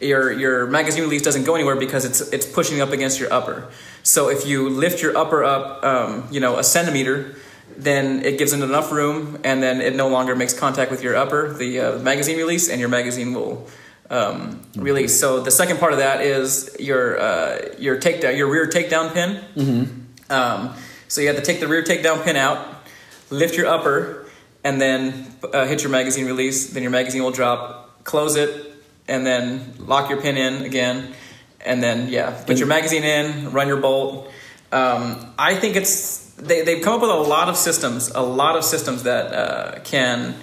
your magazine release doesn't go anywhere because it's pushing up against your upper. So if you lift your upper up, a centimeter, then it gives it enough room, and then it no longer makes contact with your upper, the magazine release, and your magazine will release. So the second part of that is your takedown, your rear takedown pin. Mm-hmm. So you have to take the rear takedown pin out, lift your upper, and then hit your magazine release. Then your magazine will drop. Close it, and then lock your pin in again, and then put your magazine in, run your bolt. I think they've come up with a lot of systems that can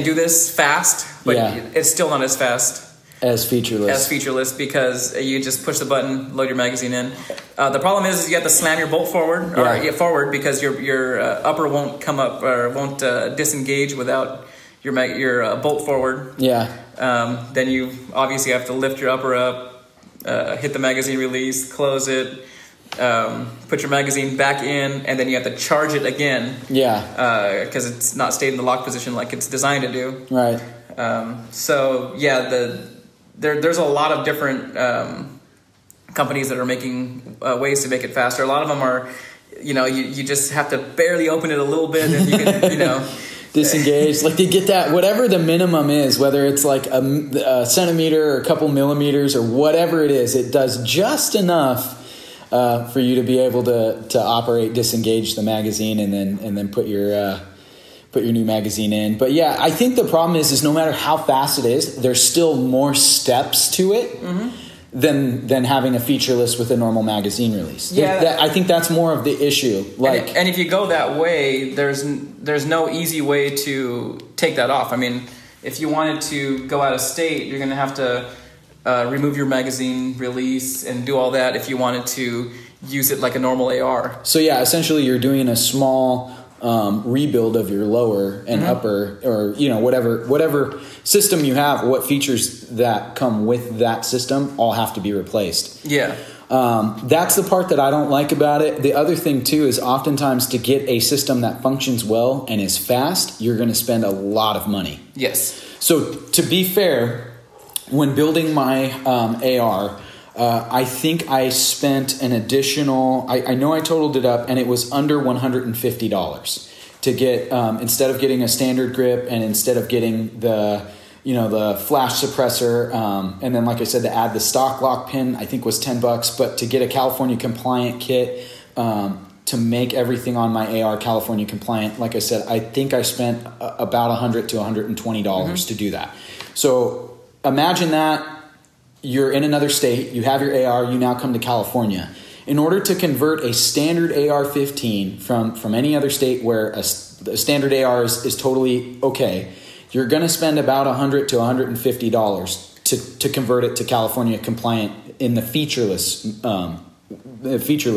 do this fast, but it's still not as fast as featureless because you just push the button, load your magazine in. The problem is you have to slam your bolt forward forward because your upper won't come up or won't disengage without your bolt forward. Then you obviously have to lift your upper up, hit the magazine release, close it, put your magazine back in, and then you have to charge it again. Because it's not stayed in the lock position like it's designed to do. Right. There's a lot of different companies that are making ways to make it faster. A lot of them are, you just have to barely open it a little bit, and you can, disengaged. Like, they get that, whatever the minimum is, whether it's like a centimeter or a couple millimeters or whatever it is, it does just enough for you to be able to operate, disengage the magazine, and then put your new magazine in. But yeah, I think the problem is no matter how fast it is, there's still more steps to it than having a featureless with a normal magazine release. Yeah, I think that's more of the issue. Like, and if you go that way, there's no easy way to take that off. I mean, if you wanted to go out of state, you're going to have to remove your magazine release and do all that if you wanted to use it like a normal AR. So yeah, essentially you're doing a small rebuild of your lower and upper, or whatever system you have, what features that come with that system all have to be replaced. Yeah. That's the part that I don't like about it. The other thing too is oftentimes to get a system that functions well and is fast, you're going to spend a lot of money. Yes. So to be fair, when building my AR, I think I spent an additional, I know I totaled it up, and it was under $150 to get, instead of getting a standard grip and instead of getting the flash suppressor, and then, like I said, to add the stock lock pin, I think was $10, but to get a California compliant kit, to make everything on my AR California compliant, like I said, I think I spent about $100 to $120 to do that. So imagine that. You're in another state, you have your AR, you now come to California. In order to convert a standard AR-15 from any other state where a standard AR is totally okay, you're going to spend about $100 to $150 to convert it to California compliant in the featureless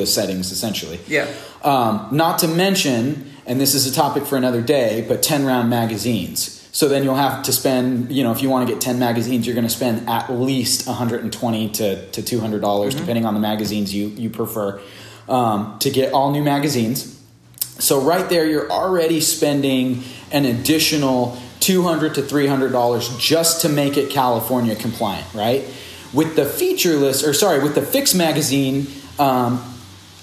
settings, essentially. Yeah. Not to mention, and this is a topic for another day, but 10-round magazines. So then you'll have to spend, if you want to get 10 magazines, you're going to spend at least $120 to $200, depending on the magazines you prefer, to get all new magazines. So right there, you're already spending an additional $200 to $300 just to make it California compliant, right? With the with the fixed magazine,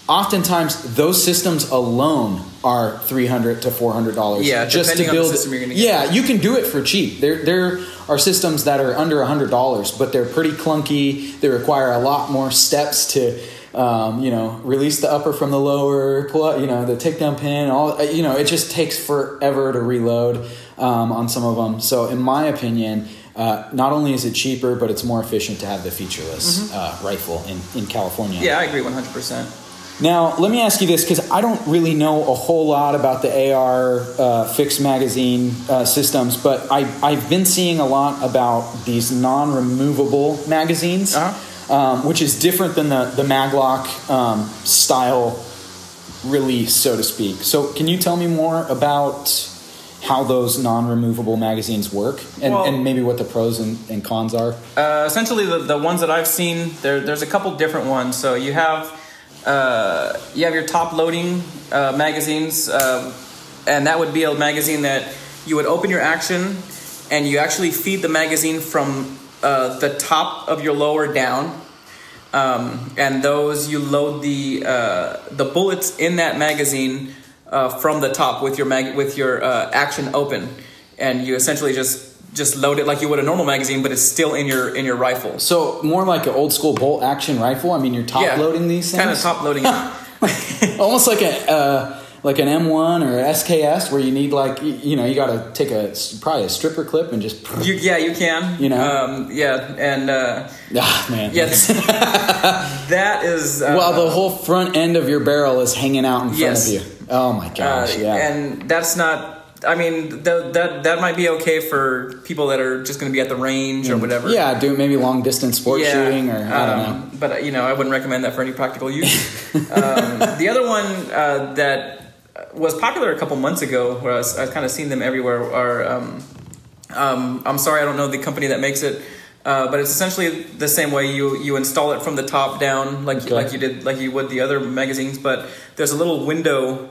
oftentimes those systems alone are $300 to $400. Yeah, just to build. On the system you're gonna get. Yeah, you can do it for cheap. There are systems that are under $100, but they're pretty clunky. They require a lot more steps to, release the upper from the lower, the takedown pin. It just takes forever to reload on some of them. So, in my opinion, not only is it cheaper, but it's more efficient to have the featureless rifle in California. Yeah, I agree 100%. Now, let me ask you this, because I don't really know a whole lot about the AR fixed magazine systems, but I've been seeing a lot about these non-removable magazines, which is different than the Maglock style release, so to speak. So can you tell me more about how those non-removable magazines work and maybe what the pros and cons are? Essentially, the ones that I've seen, there's a couple different ones. So you have your top loading magazines, and that would be a magazine that you would open your action and you actually feed the magazine from the top of your lower down, and those you load the bullets in that magazine from the top with your action open, and you essentially just load it like you would a normal magazine, but it's still in your rifle. So more like an old school bolt action rifle. I mean, you're top loading these things. Kind of top loading. Almost like an M1 or SKS, where you need you got to take probably a stripper clip and just. You can. Man. Yes. That is. Well, the whole front end of your barrel is hanging out in front of you. Oh my gosh! And that's not. I mean, that might be okay for people that are just going to be at the range or whatever. Yeah, do maybe long distance sport shooting, or I don't know. But I wouldn't recommend that for any practical use. The other one that was popular a couple months ago, where I've kind of seen them everywhere, are I'm sorry, I don't know the company that makes it, but it's essentially the same way. You install it from the top down, like you would the other magazines, but there's a little window.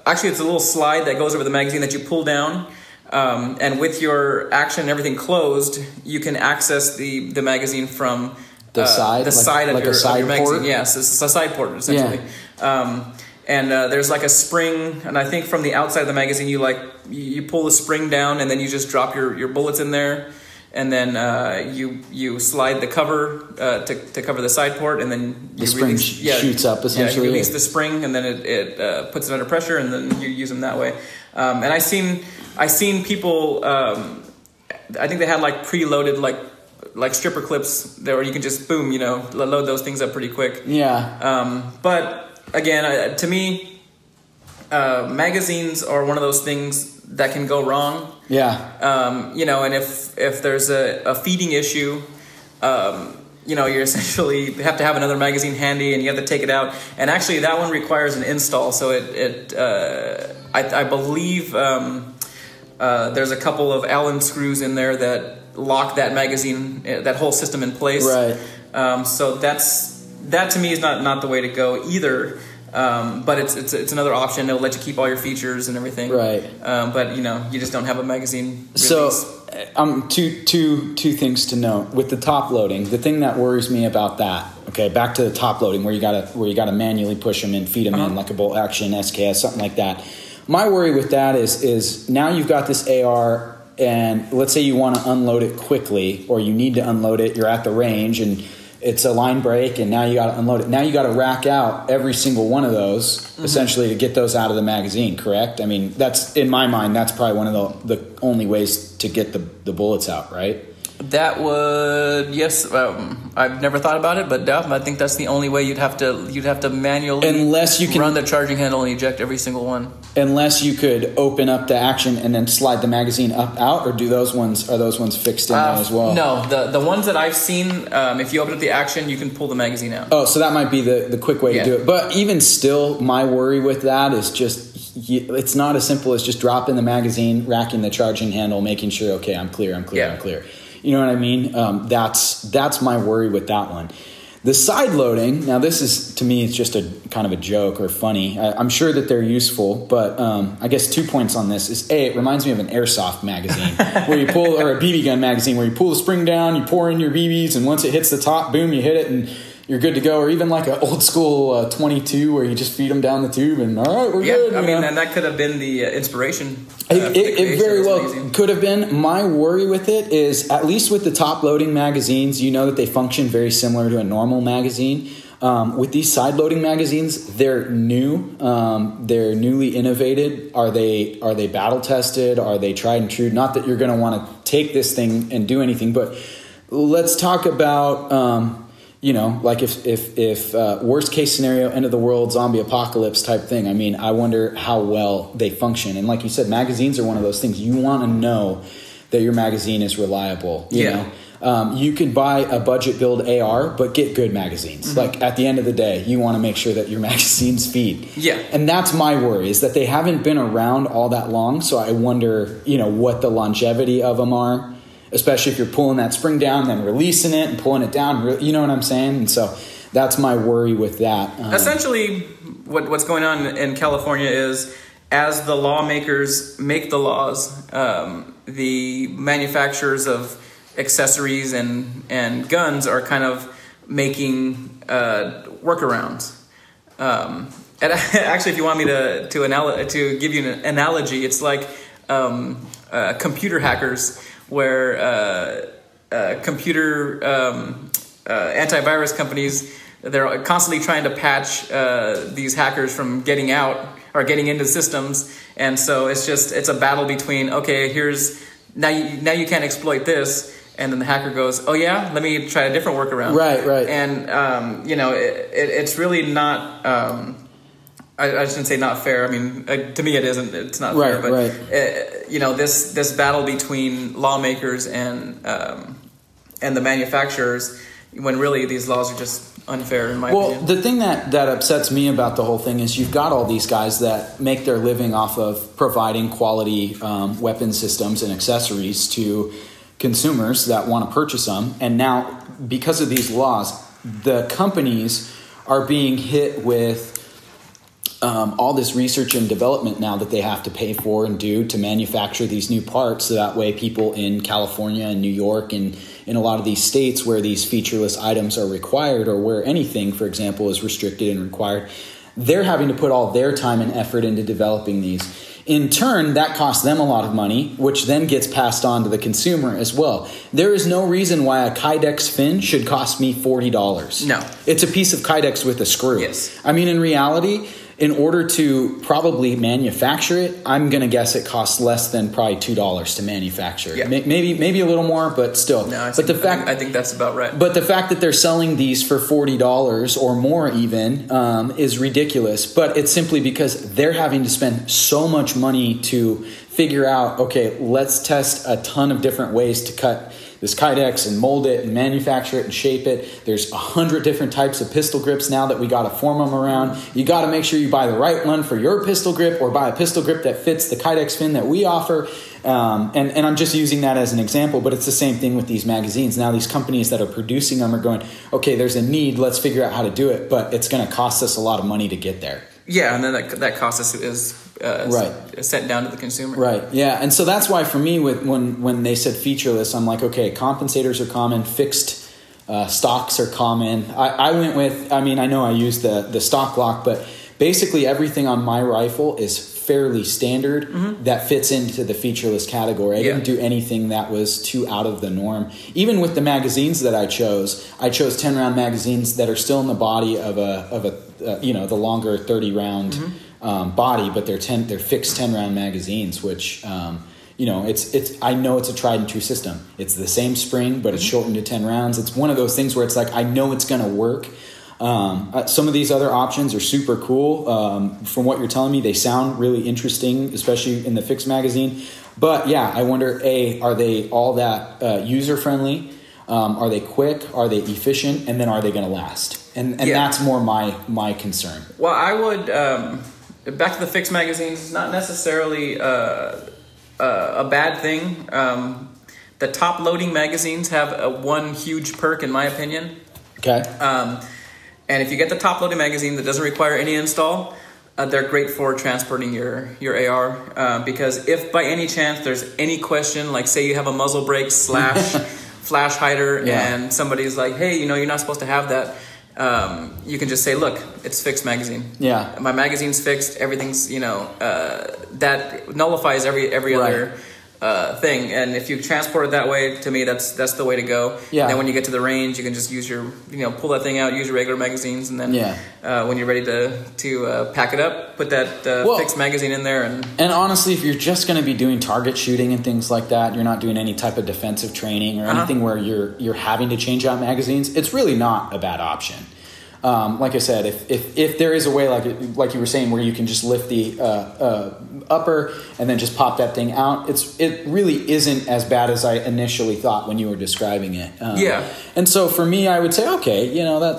Actually, it's a little slide that goes over the magazine that you pull down, and with your action and everything closed, you can access the magazine from the side, side of your side magazine. port? Yes, it's a side port essentially. and there's like a spring, and I think from the outside of the magazine you pull the spring down, and then you just drop your bullets in there, and then you slide the cover to cover the side port, and then the spring shoots up essentially. You release the spring, and then it puts it under pressure, and then you use them that way. And I seen people. I think they had like preloaded like stripper clips there, where you can just boom, load those things up pretty quick. Yeah. But again, to me, magazines are one of those things that can go wrong. Yeah. And if there's a feeding issue, you essentially have to have another magazine handy, and you have to take it out. And actually, that one requires an install. So I believe there's a couple of Allen screws in there that lock that magazine, that whole system in place. Right. So that to me is not the way to go either. But it's another option. It'll let you keep all your features and everything. Right. But you just don't have a magazine release. So two things to note with the top loading. The thing that worries me about that, okay, back to the top loading where you gotta manually push them and feed them in like a bolt action SKS, something like that. My worry with that is now you've got this AR, and let's say you want to unload it quickly, or you need to unload it. You're at the range and it's a line break, and now you got to unload it. Now you got to rack out every single one of those essentially to get those out of the magazine. Correct? I mean, that's in my mind. That's probably one of the only ways to get the bullets out. Right? That would, yes. I've never thought about it, but I think that's the only way you'd have to manually, unless you can run the charging handle and eject every single one. Unless you could open up the action and then slide the magazine out, or are those ones fixed in there as well? No, the ones that I've seen, if you open up the action, you can pull the magazine out. Oh, so that might be the quick way to do it. But even still, my worry with that is just it's not as simple as just dropping the magazine, racking the charging handle, making sure, okay, I'm clear. You know what I mean? That's my worry with that one. The side loading, now this is, to me, it's just a kind of a joke or funny. I'm sure that they're useful, but I guess 2 points on this is, A, it reminds me of an airsoft magazine where you pull, or a BB gun magazine where you pull the spring down, you pour in your BBs, and once it hits the top, boom, you hit it, and you're good to go. Or even like an old school 22 where you just feed them down the tube and, all right, we're good. I mean, and that could have been the inspiration. It very well could have been. My worry with it is, at least with the top loading magazines, that they function very similar to a normal magazine. With these side loading magazines, they're new. They're newly innovated. Are they battle tested? Are they tried and true? Not that you're going to want to take this thing and do anything, but let's talk about like if worst case scenario, end of the world, zombie apocalypse type thing. I mean, I wonder how well they function. And like you said, magazines are one of those things. You want to know that your magazine is reliable. You know, you can buy a budget build AR, but get good magazines. Like at the end of the day, you want to make sure that your magazines feed. Yeah. And that's my worry, is that they haven't been around all that long. So I wonder, what the longevity of them are. Especially if you're pulling that spring down, then releasing it and pulling it down. You know what I'm saying? And so that's my worry with that. Essentially, what's going on in California is, as the lawmakers make the laws, the manufacturers of accessories and guns are kind of making workarounds. And actually, if you want me to give you an analogy, it's like computer hackers, where computer antivirus companies, they're constantly trying to patch these hackers from getting out or getting into systems, and so it's a battle between, okay, here's now you can't exploit this, and then the hacker goes, oh yeah, let me try a different workaround. Right. And it's really not. I shouldn't say not fair. I mean, to me it isn't. It's not fair. But this battle between lawmakers and the manufacturers, when really these laws are just unfair, in my opinion. Well, the thing that upsets me about the whole thing is, you've got all these guys that make their living off of providing quality weapon systems and accessories to consumers that want to purchase them, and now because of these laws, the companies are being hit with all this research and development now that they have to pay for and do to manufacture these new parts, so that way people in California and New York and in a lot of these states where these featureless items are required, or where anything, for example, is restricted and required, they're having to put all their time and effort into developing these. In turn, that costs them a lot of money, which then gets passed on to the consumer as well. There is no reason why a Kydex fin should cost me $40. No. It's a piece of Kydex with a screw. Yes. I mean, in reality, in order to probably manufacture it, I'm going to guess it costs less than probably $2 to manufacture. Yeah. Maybe a little more, but still. No, I think that's about right. But the fact that they're selling these for $40 or more even is ridiculous. But it's simply because they're having to spend so much money to figure out, okay, let's test a ton of different ways to cut this Kydex and mold it and manufacture it and shape it. There's 100 different types of pistol grips now that we got to form them around. You got to make sure you buy the right one for your pistol grip, or buy a pistol grip that fits the Kydex fin that we offer. And I'm just using that as an example, but it's the same thing with these magazines. Now these companies that are producing them are going, okay, there's a need, let's figure out how to do it, but it's going to cost us a lot of money to get there. Yeah, and then that cost is sent down to the consumer. Right, yeah. And so that's why for me, when they said featureless, I'm like, okay, compensators are common, fixed stocks are common. I went with, I know I used the stock lock, but basically everything on my rifle is fairly standard that fits into the featureless category. I didn't do anything that was too out of the norm. Even with the magazines that I chose 10-round magazines that are still in the body of the longer 30-round body, but they're fixed 10-round magazines, which it's I know it's a tried and true system. It's the same spring, but it's shortened to 10 rounds. It's one of those things where it's like I know it's going to work. Some of these other options are super cool. From what you're telling me, they sound really interesting, especially in the fixed magazine. But yeah, I wonder, are they all that user friendly? Are they quick? Are they efficient? And then are they going to last? And that's more my concern. Well, I would back to the fixed magazines. Not necessarily a bad thing. The top loading magazines have one huge perk, in my opinion. Okay. And if you get the top-loading magazine that doesn't require any install, they're great for transporting your AR. Because if by any chance there's any question, like say you have a muzzle brake / flash hider, and somebody's like, hey, you're not supposed to have that, you can just say, look, it's fixed magazine. Yeah. My magazine's fixed. Everything's, that nullifies every other thing. And if you transport it that way, to me, that's the way to go. Yeah. And then when you get to the range, you can just use your, pull that thing out, use your regular magazines, and then when you're ready to pack it up, put that fixed magazine in there. And honestly, if you're just going to be doing target shooting and things like that, you're not doing any type of defensive training or anything where you're having to change out magazines, it's really not a bad option. Like I said, if there is a way, like you were saying, where you can just lift the upper and then just pop that thing out, it really isn't as bad as I initially thought when you were describing it. And so for me, I would say, okay,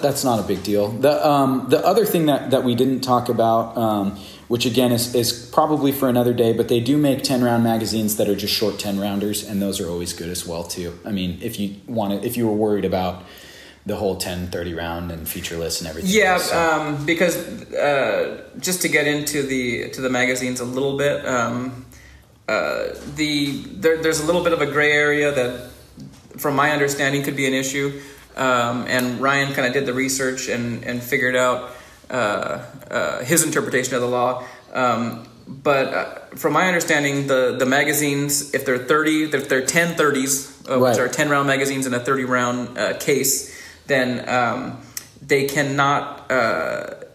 that's not a big deal. The other thing that we didn't talk about, which again is probably for another day, but they do make 10-round magazines that are just short 10-rounders, and those are always good as well too. I mean, if you were worried about the whole 10, 30 round and featureless and everything. Yeah, because just to get into the magazines a little bit, there's a little bit of a gray area that, from my understanding, could be an issue. And Ryan kind of did the research and figured out his interpretation of the law. But from my understanding, the magazines, if they're 10 30s, which are 10 round magazines in a 30 round case, then they cannot.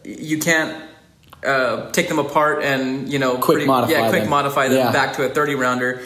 You can't take them apart and modify them back to a 30 rounder.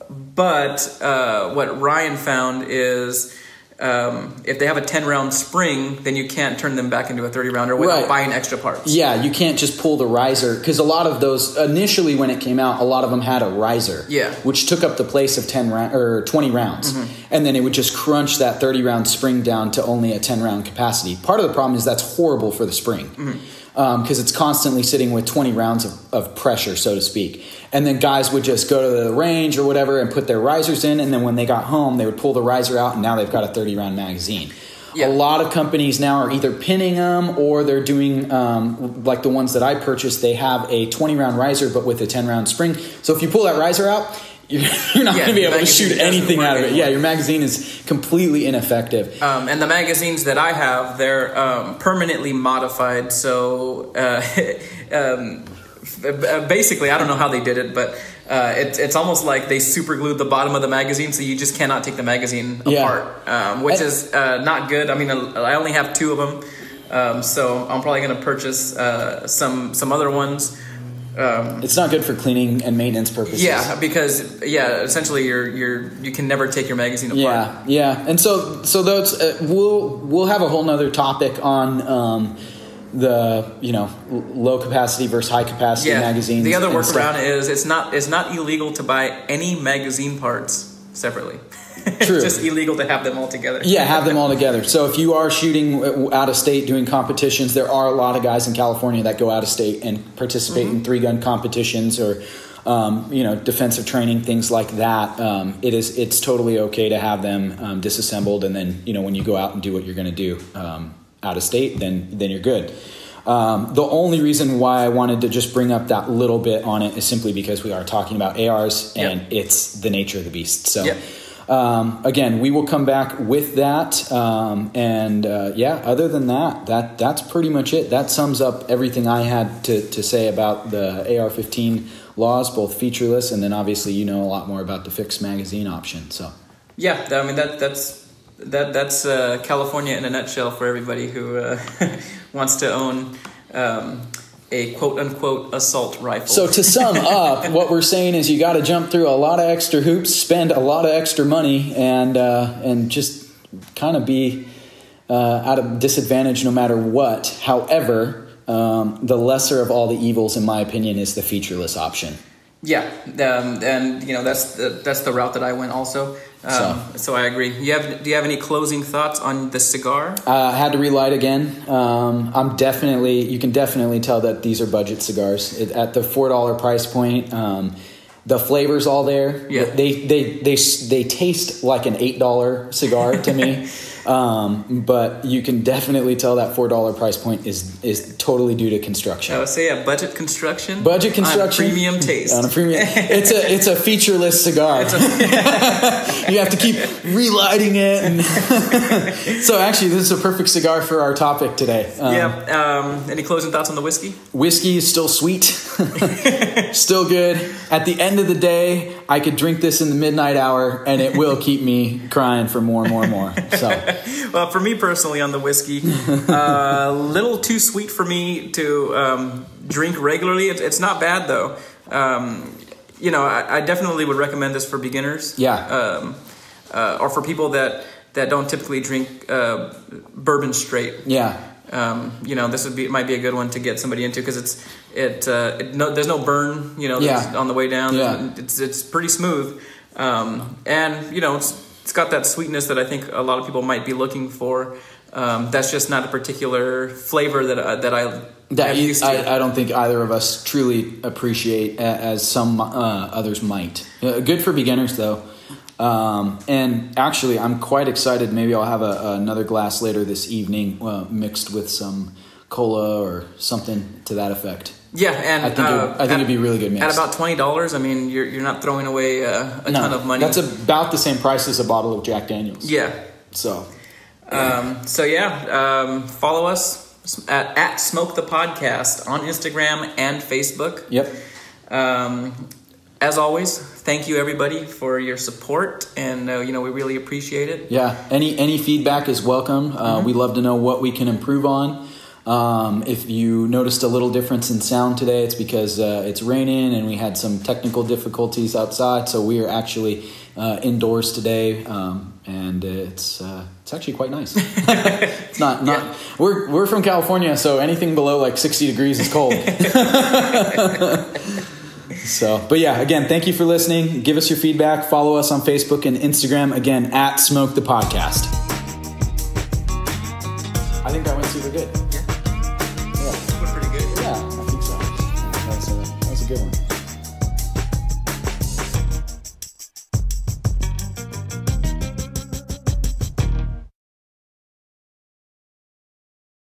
But what Ryan found is if they have a 10 round spring, then you can't turn them back into a 30 rounder without buying extra parts. Yeah, you can't just pull the riser, because a lot of those initially when it came out, a lot of them had a riser, which took up the place of 20 rounds, and then it would just crunch that 30 round spring down to only a 10 round capacity. Part of the problem is that's horrible for the spring. Because it's constantly sitting with 20 rounds of pressure, so to speak. And then guys would just go to the range or whatever and put their risers in, and then when they got home, they would pull the riser out, and now they've got a 30-round magazine. A lot of companies now are either pinning them, or they're doing, like the ones that I purchased, they have a 20-round riser but with a 10-round spring. So if you pull that riser out, you're not going to be able to shoot anything out of it. Yeah, your magazine is completely ineffective. And the magazines that I have, they're permanently modified. So basically, I don't know how they did it, but it's almost like they super glued the bottom of the magazine, so you just cannot take the magazine apart, which is not good. I mean, I only have 2 of them, so I'm probably going to purchase some other ones. It's not good for cleaning and maintenance purposes. Yeah, because essentially you can never take your magazine apart. Yeah, and so those we'll have a whole nother topic on the low capacity versus high capacity magazines. The other workaround is it's not illegal to buy any magazine parts separately. True. It's just illegal to have them all together. Yeah, have them all together. So if you are shooting out of state doing competitions, there are a lot of guys in California that go out of state and participate in 3-gun competitions or defensive training, things like that. It's totally okay to have them disassembled, and then when you go out and do what you're going to do out of state, then you're good. The only reason why I wanted to just bring up that little bit on it is simply because we are talking about ARs and it's the nature of the beast. So. Yep. Again, we will come back with that. Other than that's pretty much it. That sums up everything I had to say about the AR-15 laws, both featureless, and then obviously a lot more about the fixed magazine option. So yeah, I mean that's California in a nutshell for everybody who wants to own a quote-unquote assault rifle. So to sum up, what we're saying is you got to jump through a lot of extra hoops, spend a lot of extra money, and just kind of be at a disadvantage no matter what. However, the lesser of all the evils, in my opinion, is the featureless option. Yeah, and that's the route that I went also. So I agree. Do you have any closing thoughts on the cigar? I had to relight again. You can definitely tell that these are budget cigars at the $4 price point. The flavor's all there. Yeah. They taste like an $8 cigar to me. But you can definitely tell that $4 price point is totally due to construction. I would say budget construction. Budget construction. On a premium taste. On a premium. It's a featureless cigar. You have to keep relighting it. And so actually, this is a perfect cigar for our topic today. Any closing thoughts on the whiskey? Whiskey is still sweet. Still good. At the end of the day, I could drink this in the midnight hour and it will keep me crying for more and more and more. So, well, for me personally on the whiskey, a little too sweet for me to drink regularly. It's not bad though. I definitely would recommend this for beginners. Yeah. Or for people that don't typically drink bourbon straight. Yeah. This might be a good one to get somebody into because there's no burn, on the way down. Yeah. It's pretty smooth. It's got that sweetness that I think a lot of people might be looking for. That's just not a particular flavor that I'm used to. I don't think either of us truly appreciate as some others might. Good for beginners though. And actually, I'm quite excited. Maybe I'll have another glass later this evening, mixed with some cola or something to that effect. Yeah, and I think it'd be really good mix. At about $20, I mean, you're not throwing away a ton of money. That's about the same price as a bottle of Jack Daniels. Yeah. So. Follow us at Smoke the Podcast on Instagram and Facebook. Yep. As always, thank you everybody for your support, and we really appreciate it. Yeah, any feedback is welcome. We love to know what we can improve on. If you noticed a little difference in sound today, it's because it's raining and we had some technical difficulties outside. So we are actually indoors today, and it's actually quite nice. It's not. Yeah. We're from California, so anything below like 60 degrees is cold. So, but yeah, again, thank you for listening. Give us your feedback. Follow us on Facebook and Instagram. Again, at Smoke the Podcast. I think that went super good. Yeah. Pretty good. Yeah, I think so. That was a good one.